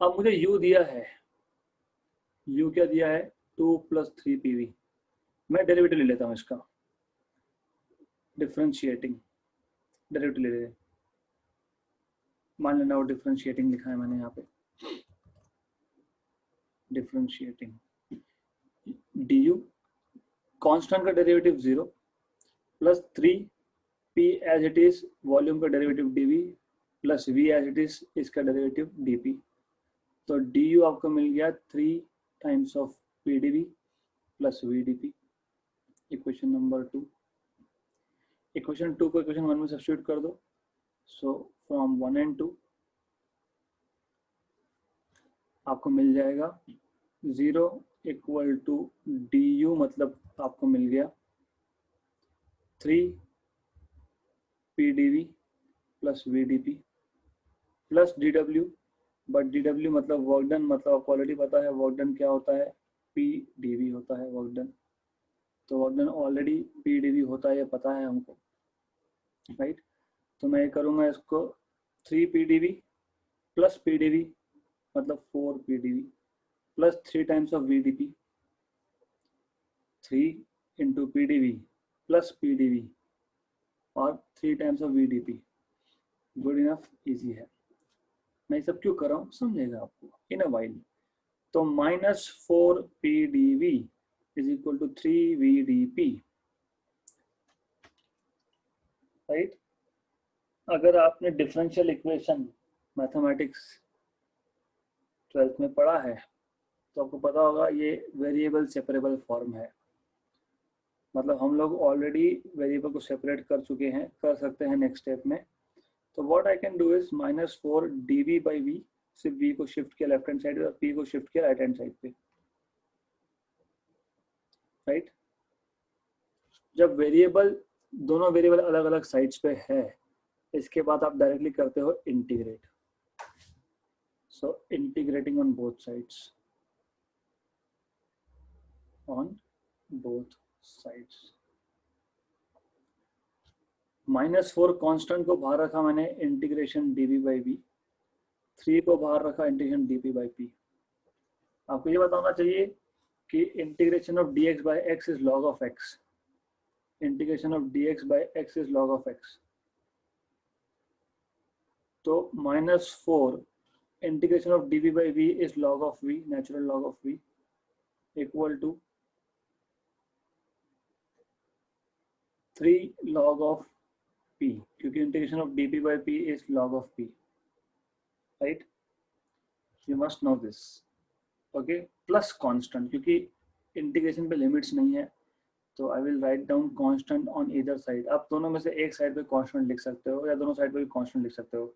अब मुझे u दिया है, u क्या दिया है, 2 + 3 PV, मैं डेरिवेटिव ले लेता हूँ इसका, डिफरेंशिएटिंग, डेरिवेटिव ले लेते, मान लेना वो डिफरेंशिएटिंग लिखा है मैंने यहाँ पे, डिफरेंशिएटिंग du, कांस्टेंट का derivative 0 plus 3 p as it is, volume का derivative dv plus v as it is, इसका डेरिवेटिव dp, तो du आपको मिल गया 3 times of pdv plus vdp, equation number 2। Equation 2 को इक्वेशन 1 में सब्स्टिट्यूट कर दो. सो फ्रॉम 1 and 2 आपको मिल जाएगा 0 इक्वल टू du, मतलब आपको मिल गया 3 pdv plus vdp plus dw. But dw मतलब वर्क डन, मतलब आपको ऑलरेडी पता है वर्क डन क्या होता है, pdv होता है वर्क डन. तो वर्क डन ऑलरेडी pdv होता है, ये पता है हमको, राइट. तो मैं करूँगा इसको 3 pdv प्लस pdv मतलब 4 pdv plus 3 times of vdp, 3 into pdv plus pdv और 3 times of vdp. Good enough, easy है. मैं सब क्यों कर रहा हूँ समझेगा आपको इन अ वाइल. तो -4 pdv is equal to 3 vdp, right. अगर आपने डिफरेंशियल इक्वेशन मैथमेटिक्स 12th में पढ़ा है तो आपको पता होगा ये वेरिएबल सेपरेबल फॉर्म है. मतलब हम लोग ऑलरेडी वेरिएबल को सेपरेट कर चुके हैं, कर सकते हैं नेक्स्ट स्टेप में. तो what I can do is -4 dv by v, सिर्फ v को शिफ्ट किया लेफ्ट हैंड साइड और p को शिफ्ट किया राइट हैंड साइड पे, राइट. जब वेरिएबल, दोनों वेरिएबल अलग अलग साइड्स पे है, इसके बाद आप डायरेक्टली करते हो integrate. So integrating on both sides, on both sides. -4 constant को बाहर रखा मैंने, इंटीग्रेशन dv बाई v. 3 को बाहर रखा, इंटीग्रेशन dp बाई p. आपको ये बताना चाहिए कि integration of dx by x is log of x. Integration of dx by x is log of x. तो -4 integration of dv by v is log of v, natural log of v, equal to 3 log of p, क्योंकि integration of dp by p is log of p, right? You must know this, okay? Plus constant, क्योंकि इंटीग्रेशन पे लिमिट्स नहीं है, तो I will write down constant on either side. आप दोनों में से एक साइड पे कांस्टेंट लिख सकते हो या दोनों साइड पे भी कांस्टेंट लिख सकते हो.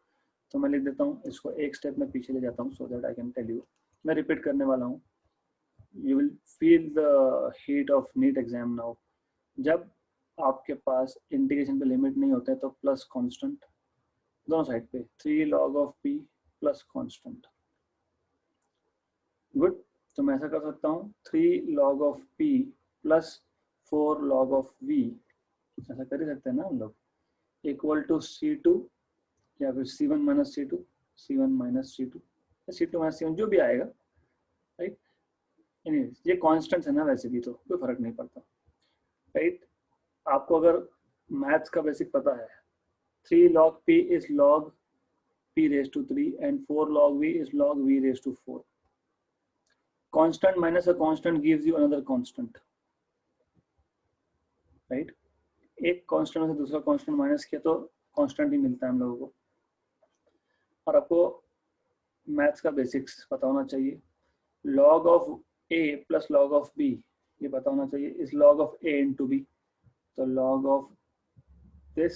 तो मैं लिख देता हूँ इसको, एक स्टेप में पीछे ले जाता हूँ so that I can tell you. मैं रिपीट करने वाला हूँ. You will feel the heat of NEET exam now. जब आपके पास इंटीग्रेशन पे लिमिट नहीं होता है तो प्लस कांस्टेंट दोनों साइड पे, 3 log of p plus constant. Good. तो मैं ऐसा कर सकता हूँ 3 log of p plus 4 log of v, ऐसा कर ही सकते हैं ना हम लोग, इक्वल टू c2 या फिर c1 minus c2, c1 minus c2, c2 minus c1 जो भी आएगा, राइट. एनीवेज ये कांस्टेंट्स है ना, वैसे भी तो कोई फर्क नहीं पड़ता, राइट. आपको अगर मैथ्स का बेसिक पता है, 3 log p is log p raised to 3 and 4 log v is log v raised to 4. Constant minus a constant gives you another constant, right? एक कांस्टेंट में से दूसरा कांस्टेंट माइनस किया तो कांस्टेंट ही मिलता है हम लोगों को. और आपको मैथ्स का बेसिक्स पता होना चाहिए. log of a plus log of b, ये पता होना चाहिए, is log of a into b. तो log of this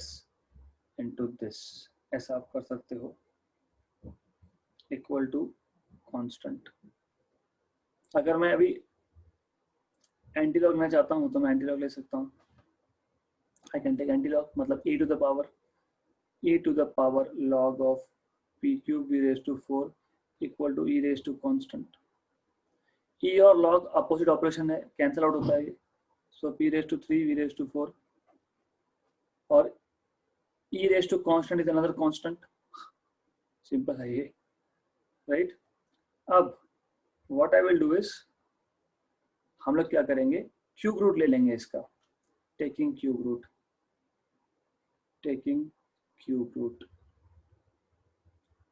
into this, ऐसा आप कर सकते हो, इक्वल टू कांस्टेंट. अगर मैं अभी एंटी लॉग लेना चाहता हूँ तो मैं एंटी लॉग ले सकता हूँ. I can take anti log, मतलब e to the power log of p cube v raise to 4 equal to e raise to constant. e और log अपोजिट ऑपरेशन है, कैंसिल आउट होता है ये. So p raise to 3 v raise to 4 और e raise to constant is another constant. Simple है ये, राइट. अब what I will do is, हम लोग क्या करेंगे, क्यूब रूट ले लेंगे इसका. टेकिंग क्यूब रूट,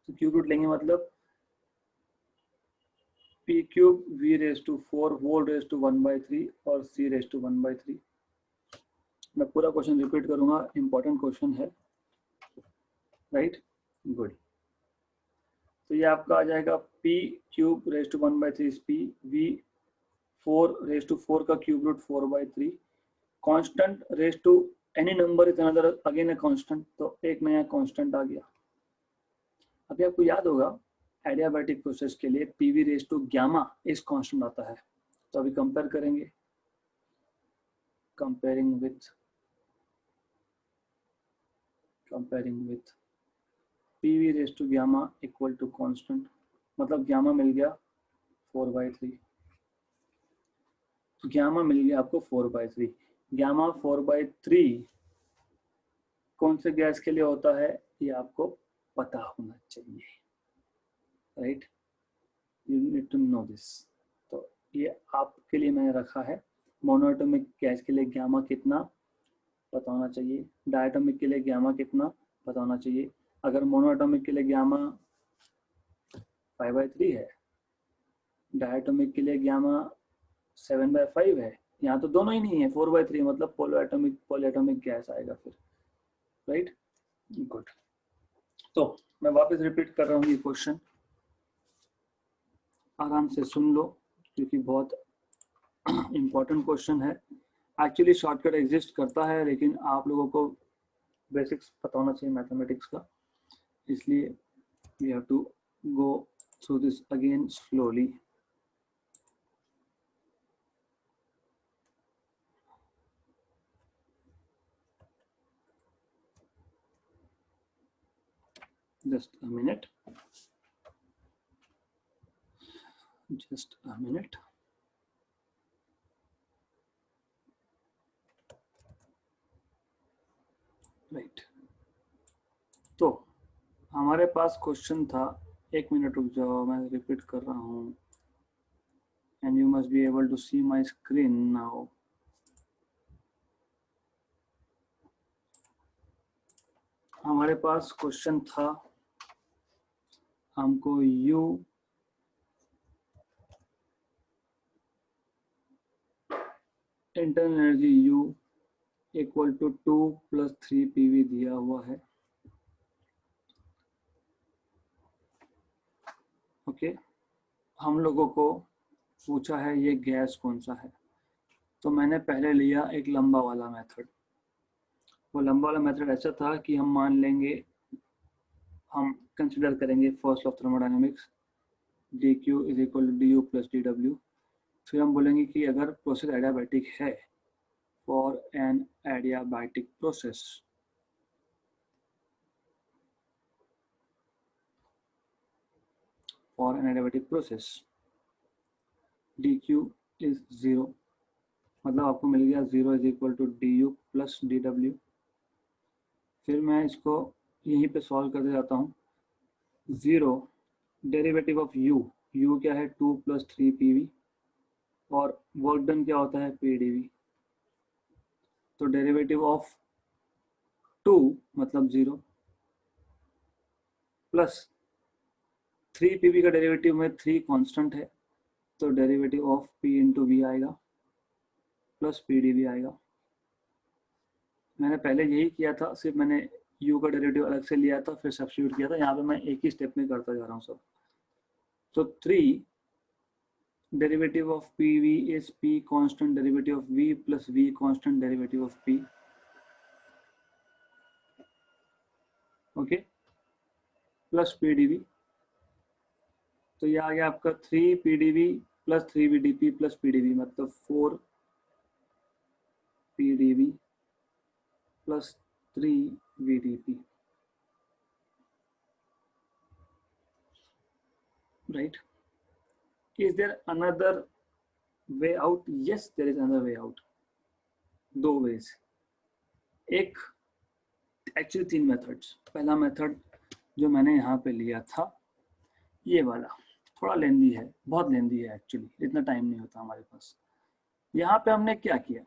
तो क्यूब रूट लेंगे मतलब p cube v raise to 4 whole raise to 1/3 और c रेज टू 1/3. मैं पूरा क्वेश्चन रिपीट करूंगा, इंपॉर्टेंट क्वेश्चन है, राइट. गुड. तो ये आपका आ जाएगा p cube raise to 1/3 p, v 4 raise to 4 का cube root 4/3, constant raise to any number is another again a constant, तो एक नया कांस्टेंट आ गया। अभी आपको याद होगा एडियाबैटिक प्रोसेस के लिए PV raise to gamma is constant आता है। तो अभी कंपेयर करेंगे, comparing with PV raise to gamma equal to constant, मतलब गामा मिल गया 4/3। तो गामा मिल गया आपको 4/3। गामा 4/3 कौन से गैस के लिए होता है ये आपको पता होना चाहिए, right, you need to know this. तो ये आपके लिए मैंने रखा है। मोनोएटॉमिक गैस के लिए गामा कितना पता होना चाहिए, डायटोमिक के लिए गामा कितना पता होना चाहिए। अगर मोनोएटॉमिक के लिए गामा 5/3 है, डायटोमिक के लिए गामा 7/5 है, यहाँ तो दोनों ही नहीं है, 4/3 मतलब पॉलीएटॉमिक गैस आएगा फिर, राइट, गुड। तो मैं वापस रिपीट कर रहा हूँ ये क्वेश्चन, आराम से सुन लो क्योंकि बहुत इंपॉर्टेंट क्वेश्चन है। एक्चुअली शॉर्टकट एग्जिस्ट करता है लेकिन आप लोगों को बेसिक्स पता होना चाहिए मैथमेटिक्स का, इसलिए we have to go through this again slowly. Just a minute. Right, तो हमारे पास क्वेश्चन था, एक मिनट रुक जाओ मैं रिपीट कर रहा हूँ, and you must be able to see my screen now. हमारे पास क्वेश्चन था, हमको U internal energy U equal to 2 + 3 PV दिया हुआ है। ओके, हम लोगों को पूछा है ये गैस कौन सा है, तो मैंने पहले लिया एक लंबा वाला मेथड। वो लंबा वाला मेथड ऐसा था कि हम मान लेंगे, हम कंसिडर करेंगे first of thermodynamics dq is equal to du plus dw। फिर हम बोलेंगे कि अगर प्रोसेस एडियाबैटिक है, for an adiabatic process dq is 0, मतलब आपको मिल गया 0 is equal to du plus dw। फिर मैं इसको यहीं पे सॉल्व करते जाता हूँ। 0 डेरिवेटिव ऑफ u क्या है 2 + 3 PV, और वर्क डन क्या होता है PdV। तो डेरिवेटिव ऑफ 2 मतलब 0 प्लस 3 PV का डेरिवेटिव में 3 कांस्टेंट है, तो derivative of P into V आएगा प्लस PdV आएगा। मैंने पहले यही किया था, सिर्फ मैंने U का डेरिवेटिव अलग से लिया था फिर सब्स्टिट्यूट किया था। यहाँ पे मैं एक ही स्टेप में करता जा रहा हूँ सब। तो 3 derivative of PV is P constant derivative of V plus V constant derivative of P, okay, plus PdV। तो ये आ गया आपका 3 PdV plus 3 VdP plus PdV, मतलब 4 PdV plus 3 VdP, right? Is there another way out? Yes, there is another way out. दो ways, एक एक्चुअली 3 मेथड्स। पहला मेथड जो मैंने यहाँ पे लिया था ये वाला, थोड़ा लेंदी है, बहुत लेंदी है एक्चुअली, इतना टाइम नहीं होता हमारे पास। यहाँ पे हमने क्या किया,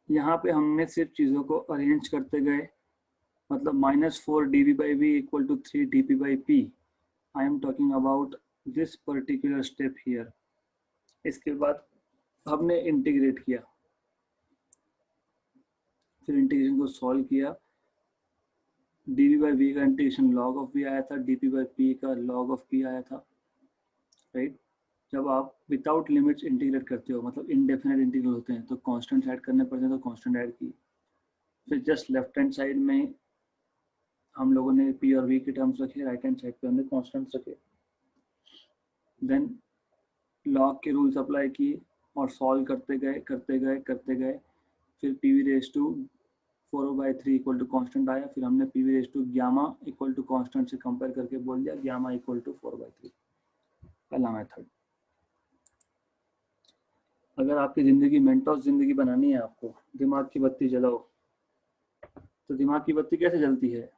यहाँ पे हमने सिर्फ चीज़ों को अरेंज करते गए, मतलब -4 dV/V equal to 3 dP/P। I am talking about this particular step here. इसके बाद हमने इंटीग्रेट किया, फिर इंटीग्रेशन को सॉल्व किया। dV/V का इंटीग्रेशन log ऑफ V आया था, dP/P का log ऑफ P आया था, राइट। जब आप विदाउट लिमिट्स इंटीग्रेट करते हो, मतलब इनडेफिनेट इंटीग्रल होते हैं, तो कांस्टेंट्स ऐड करने पड़ते हैं, तो कांस्टेंट ऐड की। फिर जस्ट लेफ्ट हैंड साइड में हम लोगों ने पी और वी के टर्म्स रखे, राइट हैंड साइड पे हमने कॉन्स्टेंट्स रखे। देन लॉग के रूल्स अप्लाई किए और सॉल्व करते गए। फिर P V raise to 4/3 equal to constant आया। फिर हमने P V raise to gamma equal to constant से कंपेयर करके बोल दिया ग्यामा इक्वल टू 4/3। पहला मेथड। अगर आपकी जिंदगी मेंटोस जिंदगी बनानी है, आपको दिमाग की बत्ती जलाओ, तो दिमाग की बत्ती कैसे जलती है?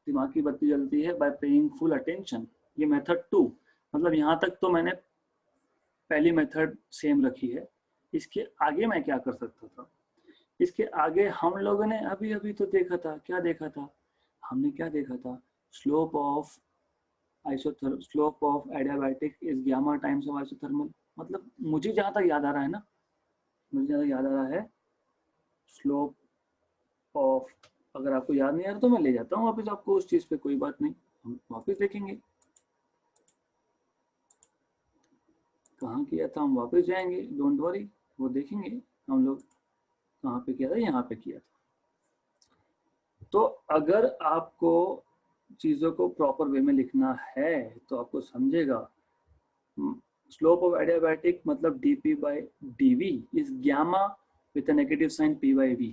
दिमाग की बत्ती जलती है बाय पेइंग फुल अटेंशन। ये मेथड 2, मतलब यहाँ तक तो मैंने पहली मेथड सेम रखी है। इसके आगे मैं क्या कर सकता था? इसके आगे हम लोगों ने अभी अभी तो देखा था, क्या देखा था हमने? क्या देखा था? Slope of adiabatic is gamma times of isothermal. मतलब मुझे जहां तक याद आ रहा है ना, मुझे जहां तक याद आ रहा है स्लोप ऑफ, अगर आपको याद नहीं आ रहा तो मैं ले जाता हूँ वापस आपको उस चीज पे, कोई बात नहीं, हम वापस देखेंगे कहाँ किया था, हम वापस जाएंगे, डोंट वरी, वो देखेंगे हम लोग कहाँ पे किया था, यहाँ पे किया था। तो अगर आपको चीजों को प्रॉपर वे में लिखना है तो आपको समझेगा स्लोप ऑफ एडियाबैटिक मतलब dp by dv is gamma with a negative sign p by v,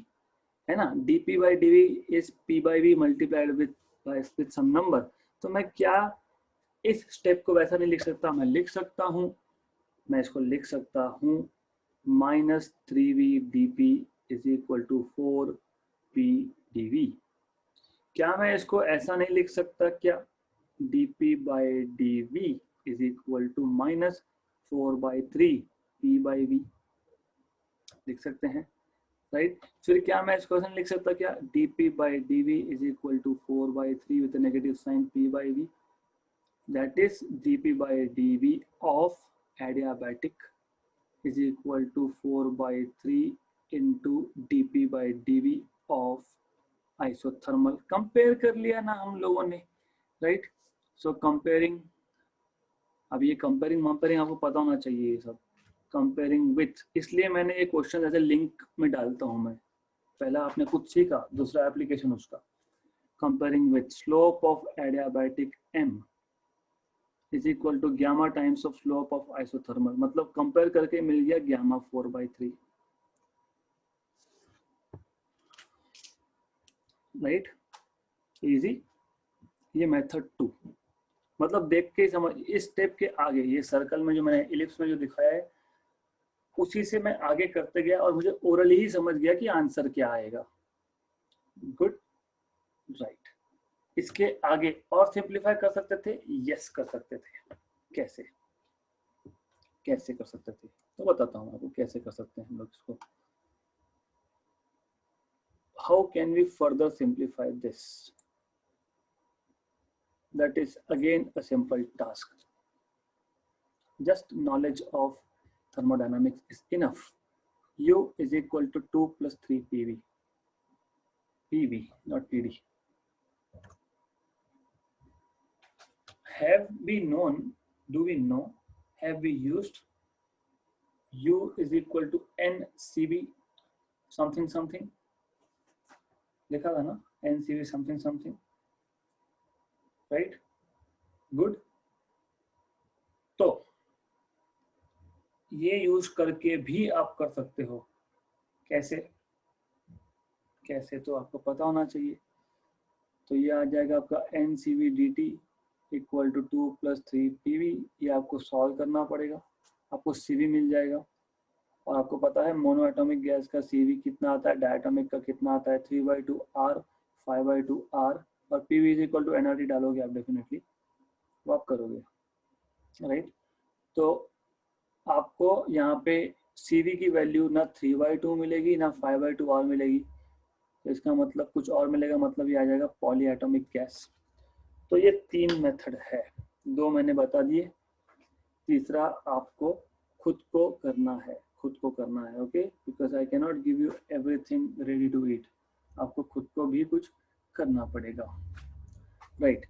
है ना। dp by dv is p by v multiplied with some number. तो मैं क्या इस स्टेप को वैसा नहीं लिख सकता? मैं लिख सकता हूँ, मैं इसको लिख सकता हूँ -3v dp is equal to 4p dv। क्या मैं इसको ऐसा नहीं लिख सकता क्या? dp by dv is equal to -4/3 p by v लिख सकते हैं, राइट। फिर क्या मैं इसको ऐसा नहीं लिख सकता क्या? dp by dv is equal to 4/3 with negative sign p by v, that is dp by dv of adiabatic is equal to 4/3 into dp by dv of isothermal। Compare कर लिया ना हम लोगों ने, राइट। सो कंपेयरिंग, अब ये कंपेयरिंग आपको पता होना चाहिए ये सब। कंपेयरिंग विथ, इसलिए मैंने ये क्वेश्चन ऐसे लिंक में डालता हूँ मैं। पहला आपने खुद सीखा, दूसरा एप्लीकेशन उसका। Comparing with slope of adiabatic m is equal to gamma times of slope of isothermal, मतलब कंपेयर करके मिल गया गामा 4/3, राइट। इजी। ये मेथड 2, मतलब देख के समझ, इस स्टेप के आगे ये सर्कल में जो मैंने इलिप्स में जो दिखाया है उसी से मैं आगे करते गया और मुझे ओरली ही समझ गया कि आंसर क्या आएगा। Good, right. इसके आगे और सिंप्लीफाई कर सकते थे? यस कर सकते थे। कैसे कैसे कर सकते थे तो बताता हूँ आपको कैसे कर सकते हैं हम लोग इसको। How can we further simplify this? That is again a simple task. Just knowledge of thermodynamics is enough. U is equal to 2 plus 3 PV. PV, not PD. Have we known, do we know, have we used U is equal to NCV something something? देखा था ना, NCV something something, right? Good. तो ये यूज करके भी आप कर सकते हो। कैसे कैसे तो आपको पता होना चाहिए। तो ये आ जाएगा आपका NCV dt equal to 2 plus 3 PV। ये आपको सॉल्व करना पड़ेगा, आपको CV मिल जाएगा। और आपको पता है मोनो एटॉमिक गैस का CV कितना आता है, डायटोमिक का कितना आता है, 3/2 R 5/2 R। और PV is equal to NRT डालोगे आप डेफिनेटली, वो आप करोगे, राइट। तो आपको यहाँ पे CV की वैल्यू ना 3/2 मिलेगी ना 5/2 R मिलेगी, तो इसका मतलब कुछ और मिलेगा, मतलब ये आ जाएगा पॉली एटॉमिक गैस। तो ये 3 मेथड है, 2 मैंने बता दिए, तीसरा आपको खुद को करना है, okay, because I can not give you everything ready to eat, आपको खुद को भी कुछ करना पड़ेगा, राइट।